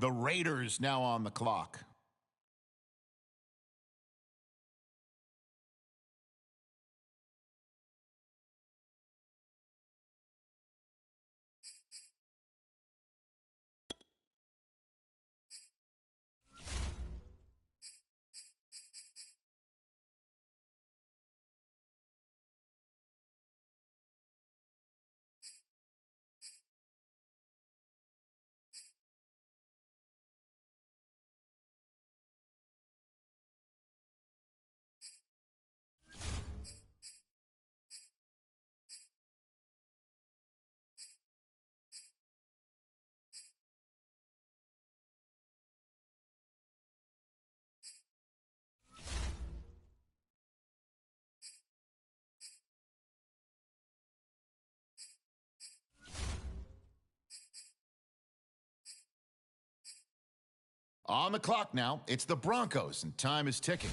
The Raiders now on the clock. On the clock now, it's the Broncos, and time is ticking.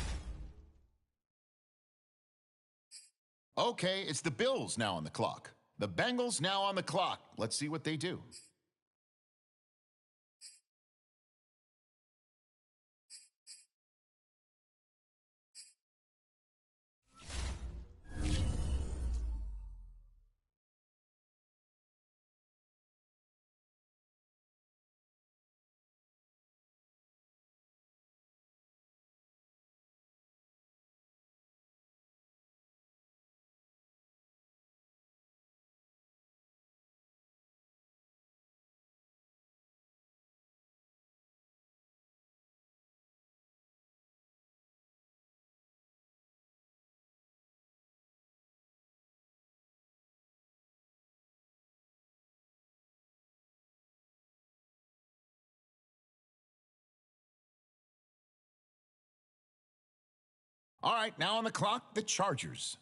Okay, it's the Bills now on the clock. The Bengals now on the clock. Let's see what they do. All right, now on the clock, the Chargers.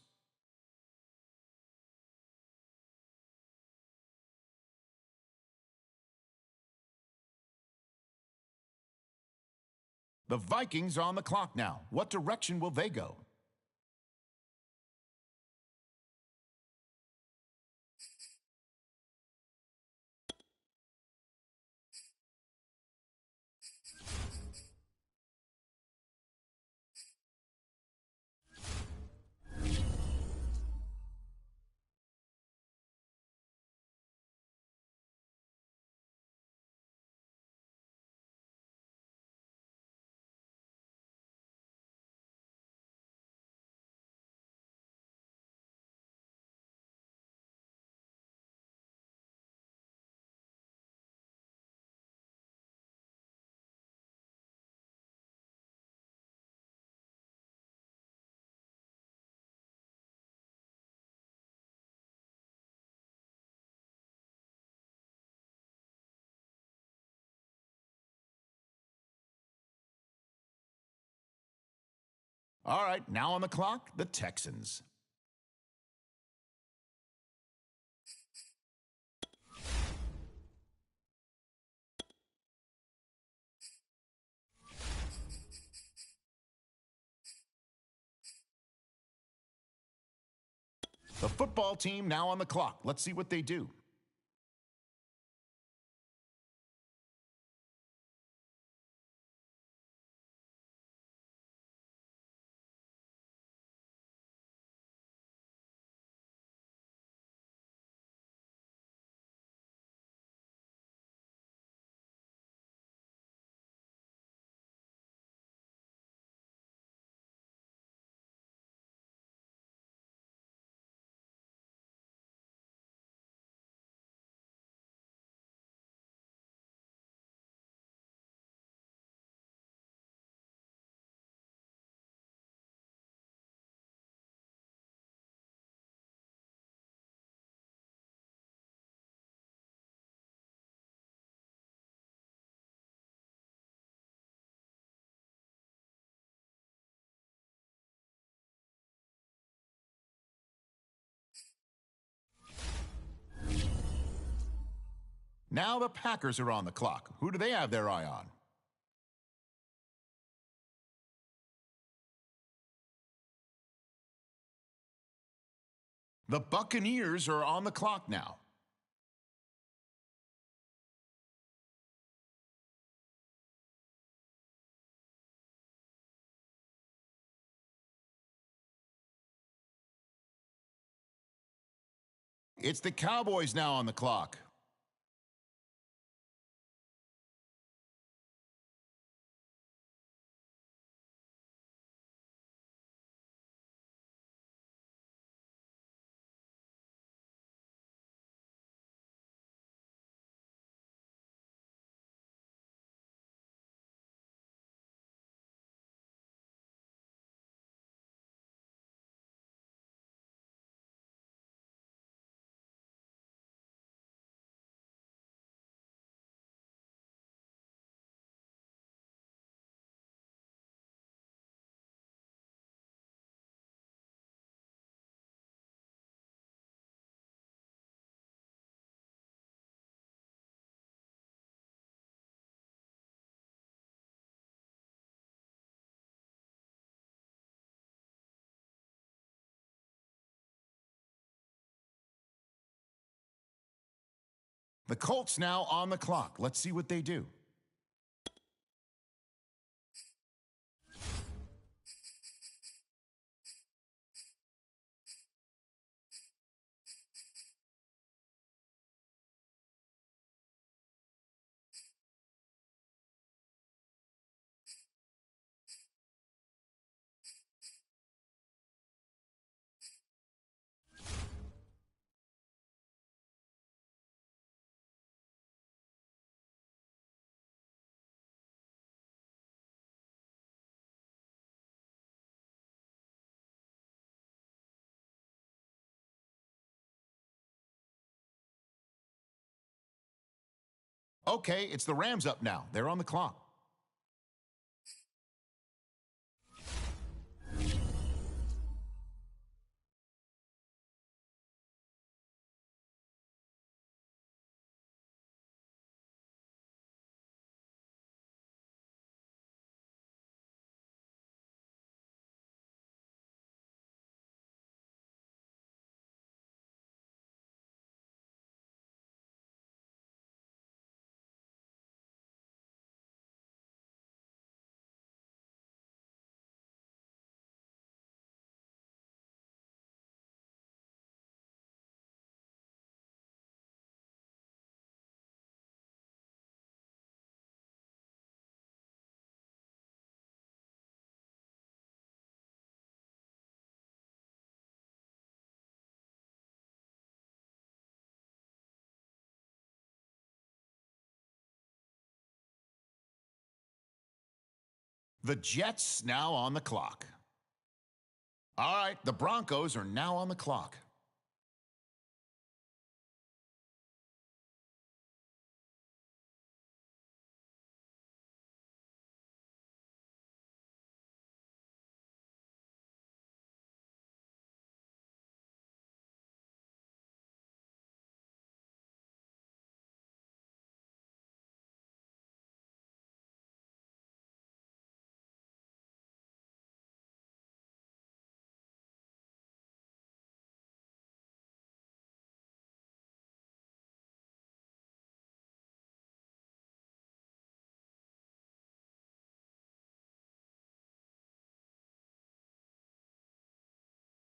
The Vikings are on the clock now. What direction will they go? All right, now on the clock, the Texans. The football team now on the clock. Let's see what they do. Now the Packers are on the clock. Who do they have their eye on? The Buccaneers are on the clock now. It's the Cowboys now on the clock. The Colts now on the clock. Let's see what they do. Okay, it's the Rams up now. They're on the clock. The Jets now on the clock. All right, the Broncos are now on the clock.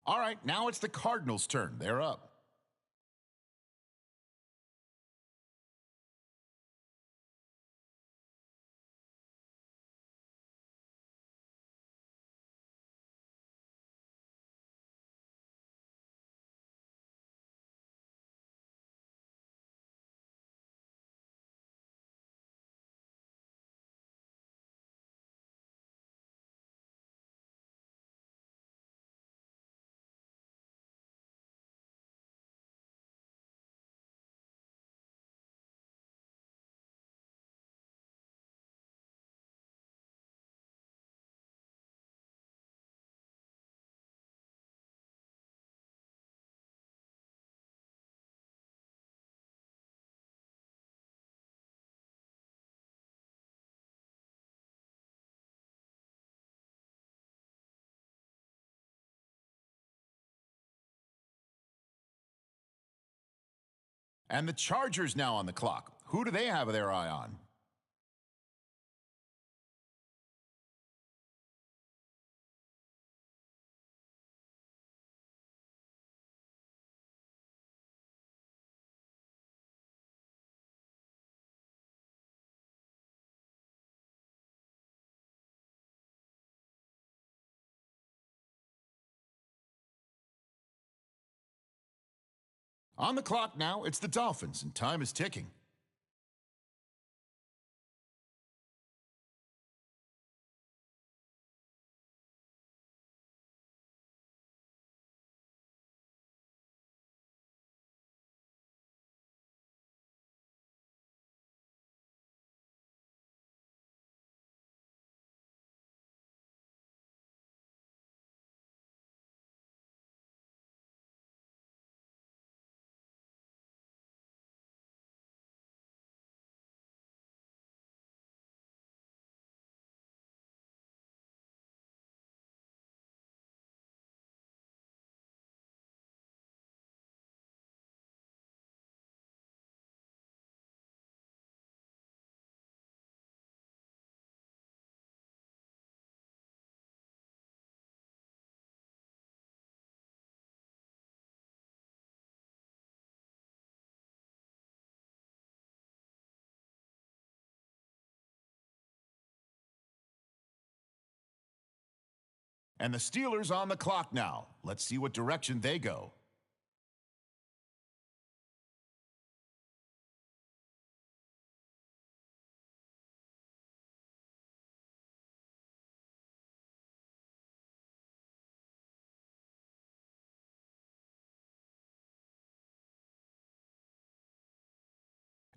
All right, now it's the Cardinals' turn. They're up. And the Chargers now on the clock. Who do they have their eye on? On the clock now, it's the Dolphins, and time is ticking. And the Steelers on the clock now. Let's see what direction they go.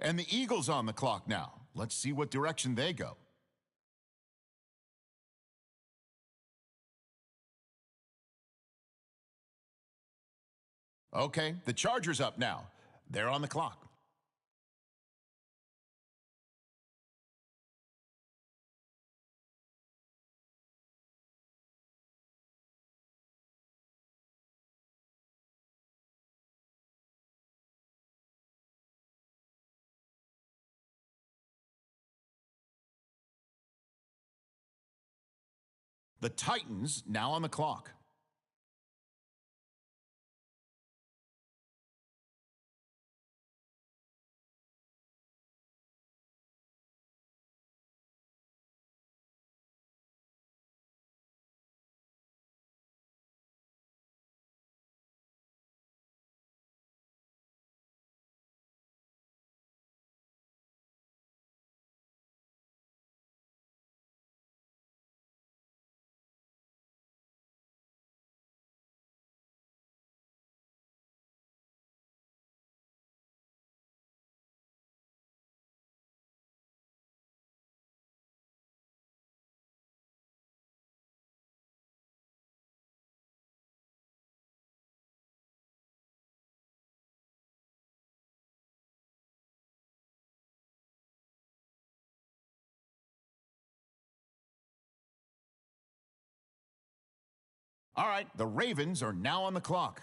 And the Eagles on the clock now. Let's see what direction they go. Okay, the Chargers up now. They're on the clock. The Titans now on the clock. All right, the Ravens are now on the clock.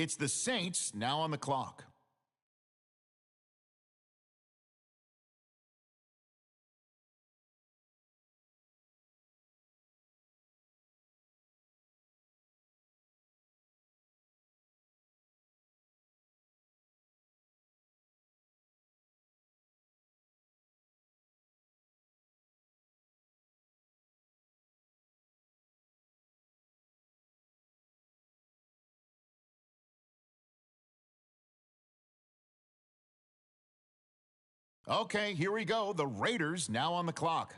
It's the Saints now on the clock. Okay, here we go. The Raiders now on the clock.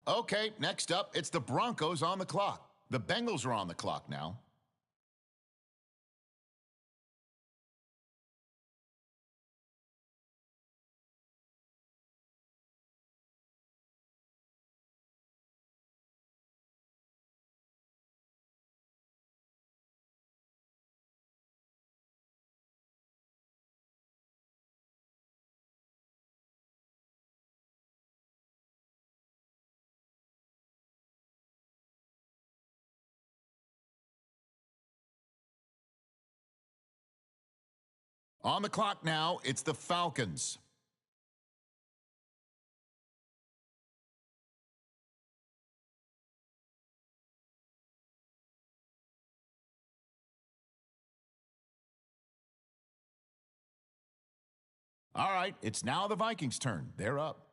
Okay, next up, it's the Broncos on the clock. The Bengals are on the clock now. On the clock now, it's the Falcons. All right, it's now the Vikings' turn. They're up.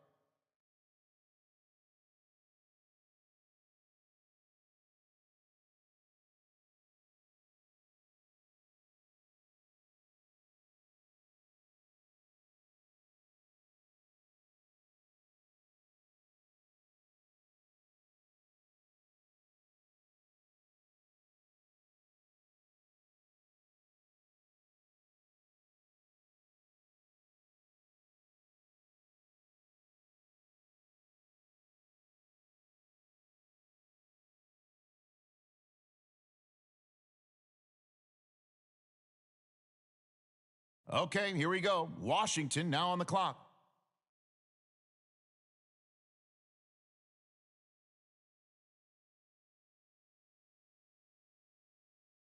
Okay, here we go. Washington now on the clock.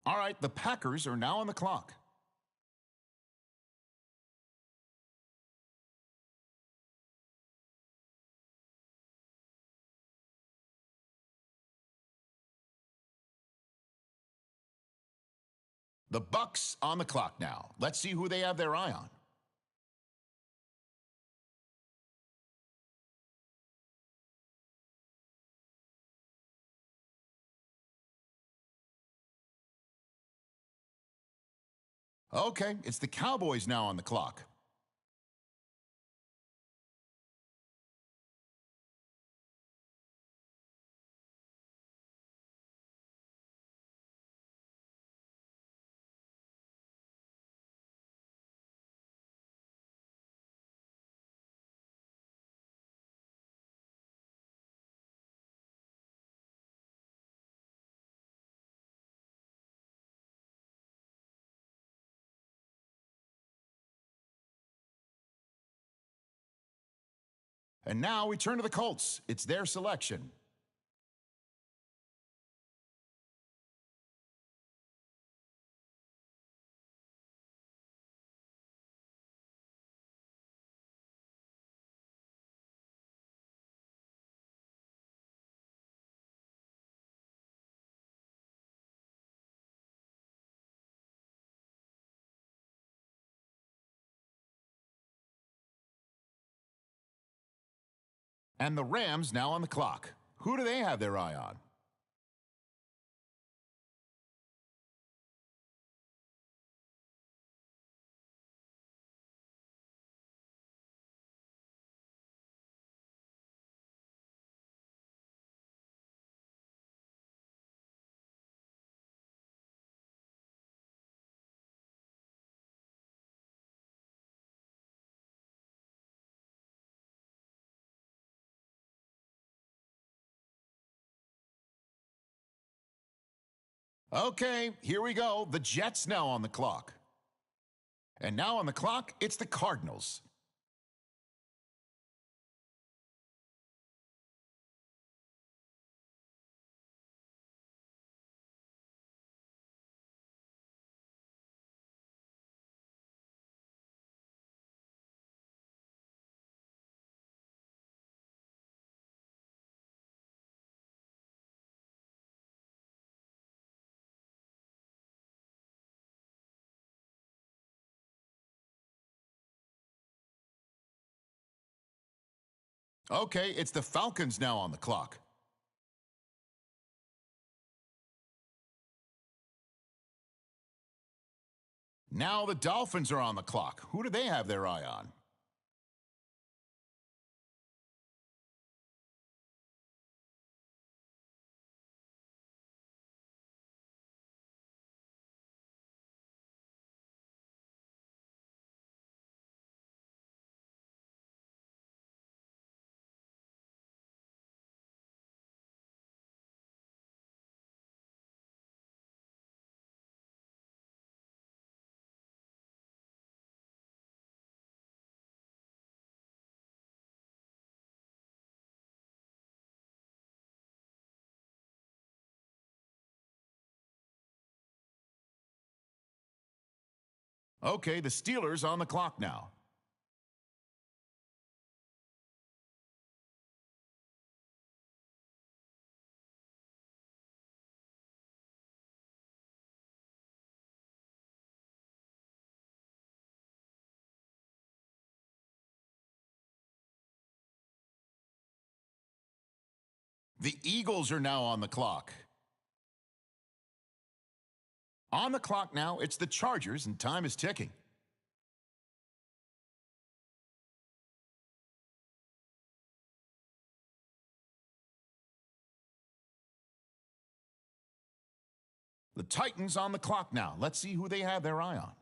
All right, the Packers are now on the clock. The Bucks on the clock now. Let's see who they have their eye on. Okay, it's the Cowboys now on the clock. And now we turn to the Colts. It's their selection. And the Rams now on the clock. Who do they have their eye on? Okay, here we go. The Jets now on the clock. And now on the clock, it's the Cardinals. Okay, it's the Falcons now on the clock. Now the Dolphins are on the clock. Who do they have their eye on? Okay, the Steelers on the clock now. The Eagles are now on the clock. On the clock now, it's the Chargers, and time is ticking. The Titans on the clock now. Let's see who they have their eye on.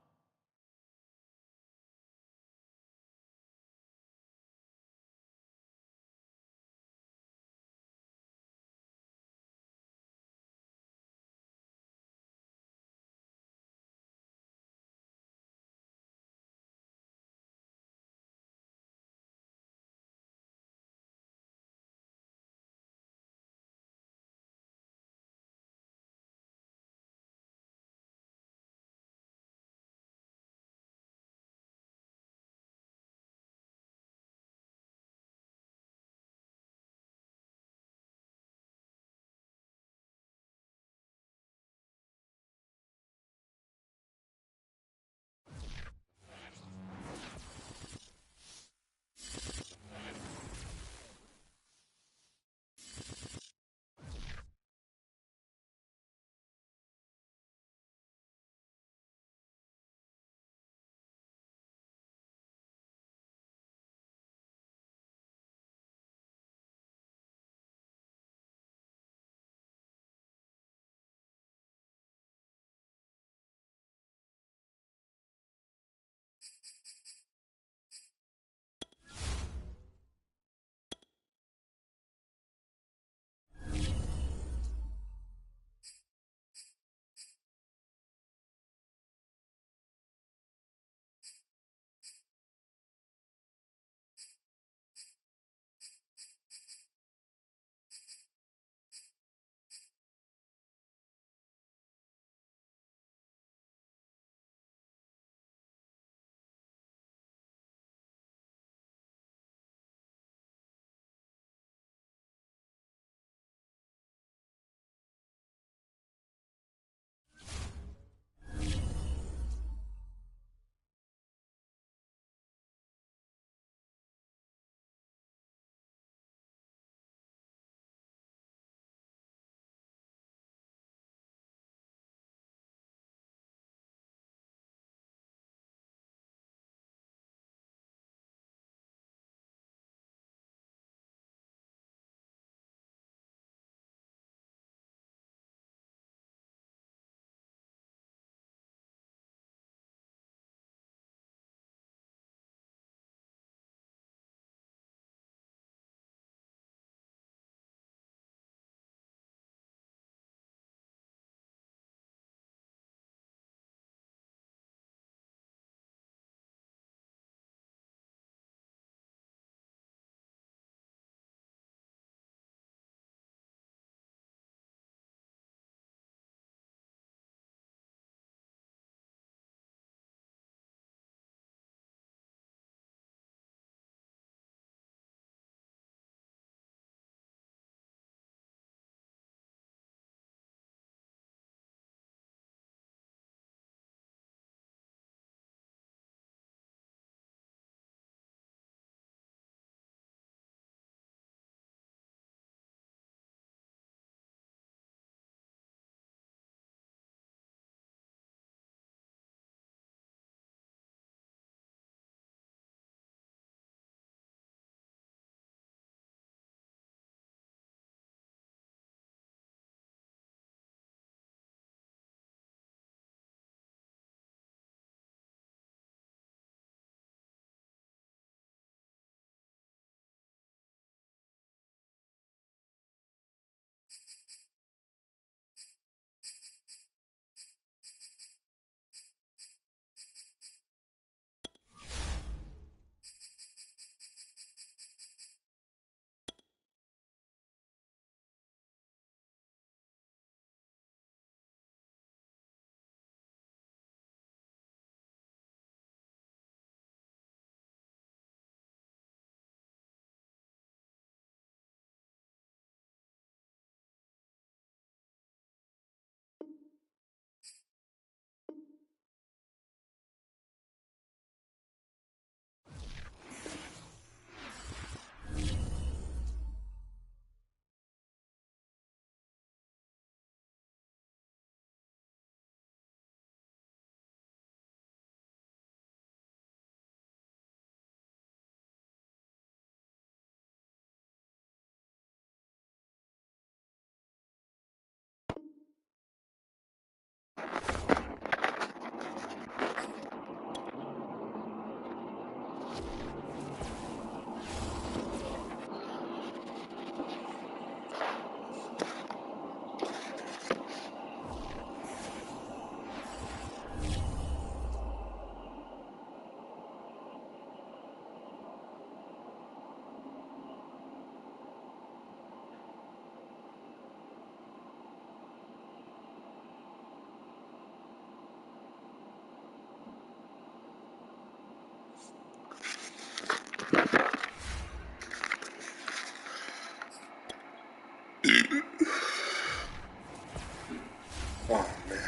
Oh man.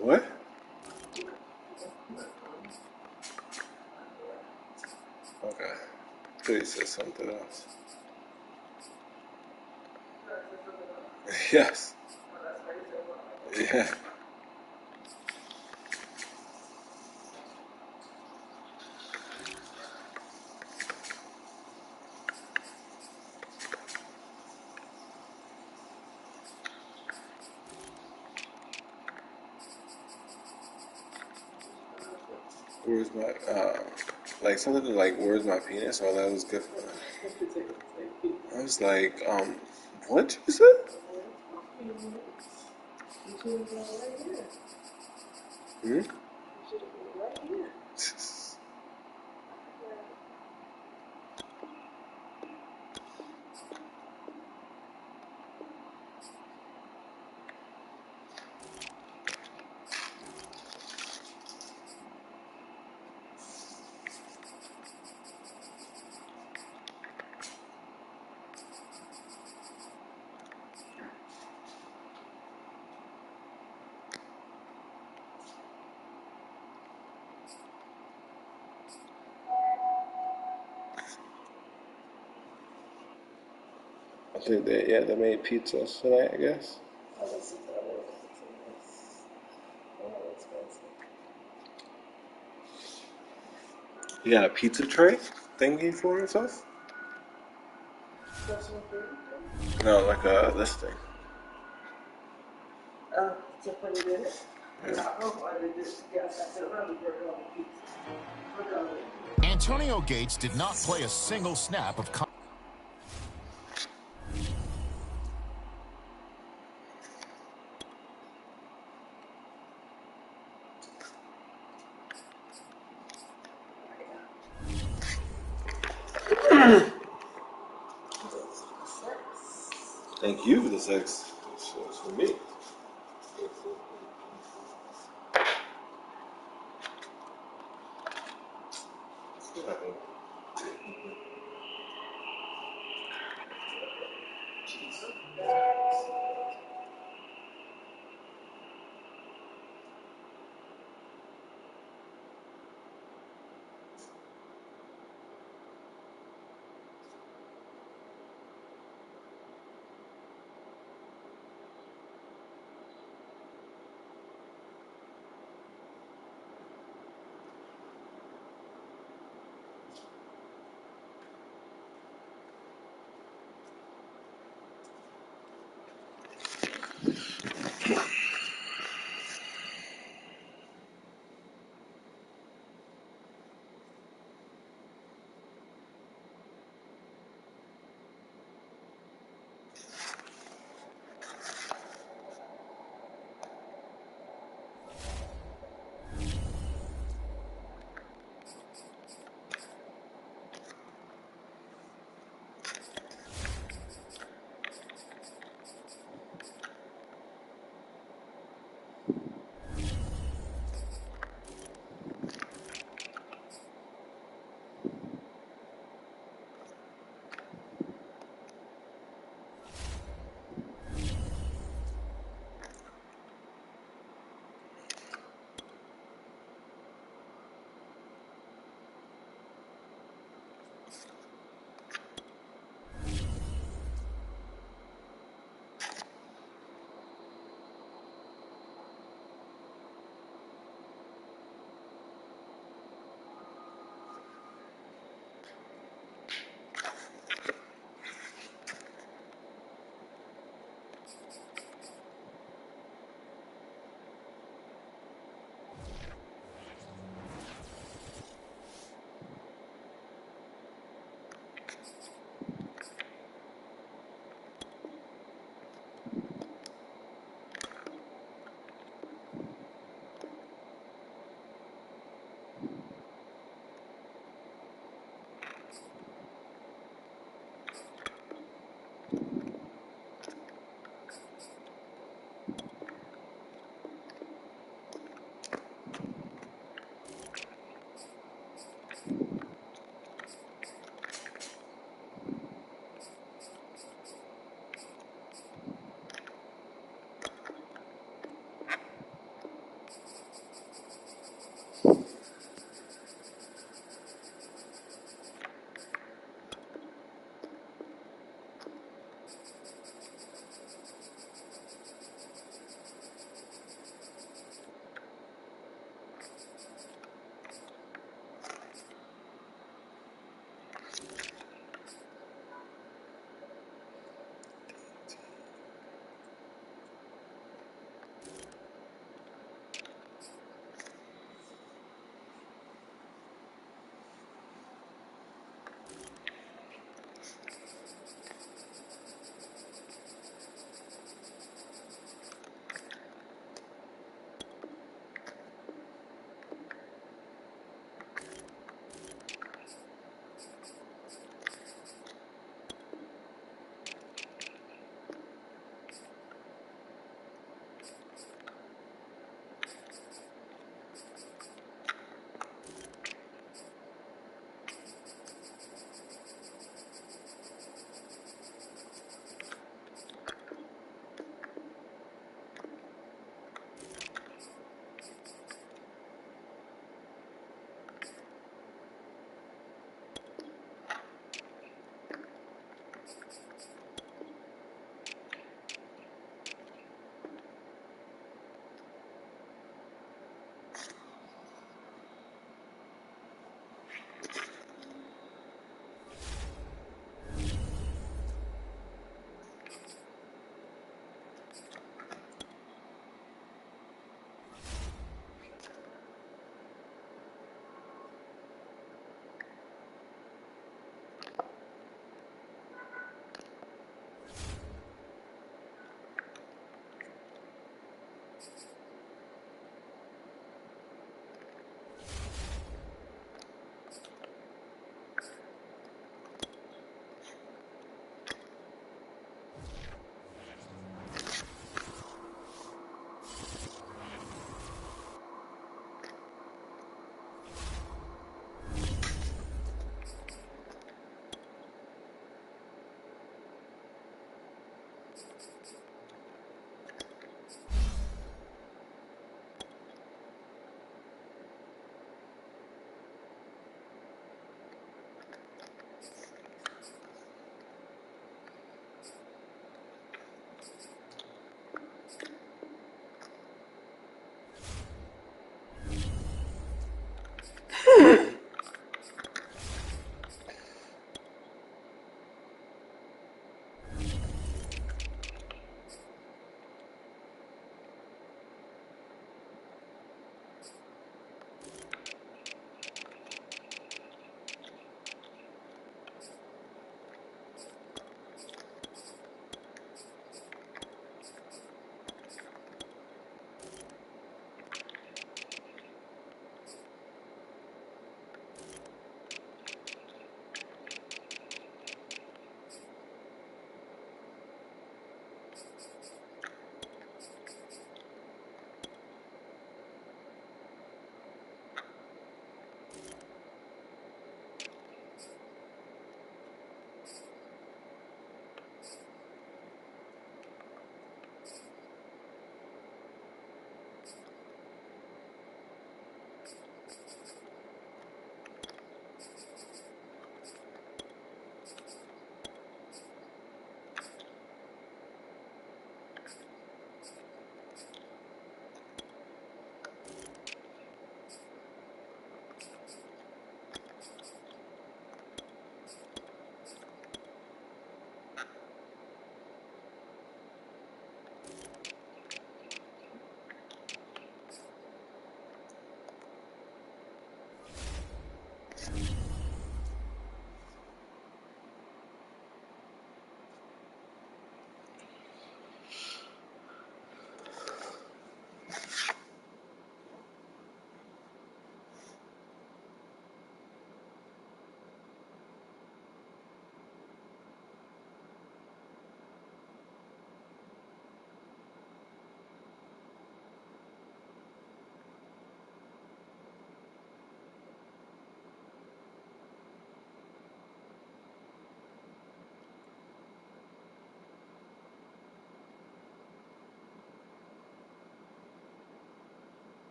What? Okay. Please say something else. Yes. Yeah. Where's my like something like where's my penis? Oh, that was good for me. I was like, what you said? Hmm? I think they made pizza tonight, I guess. You got a pizza tray thingy for himself? No, like this thing. To put it in it. Antonio Gates did not play a single snap of Thank you for the sex. It's for me.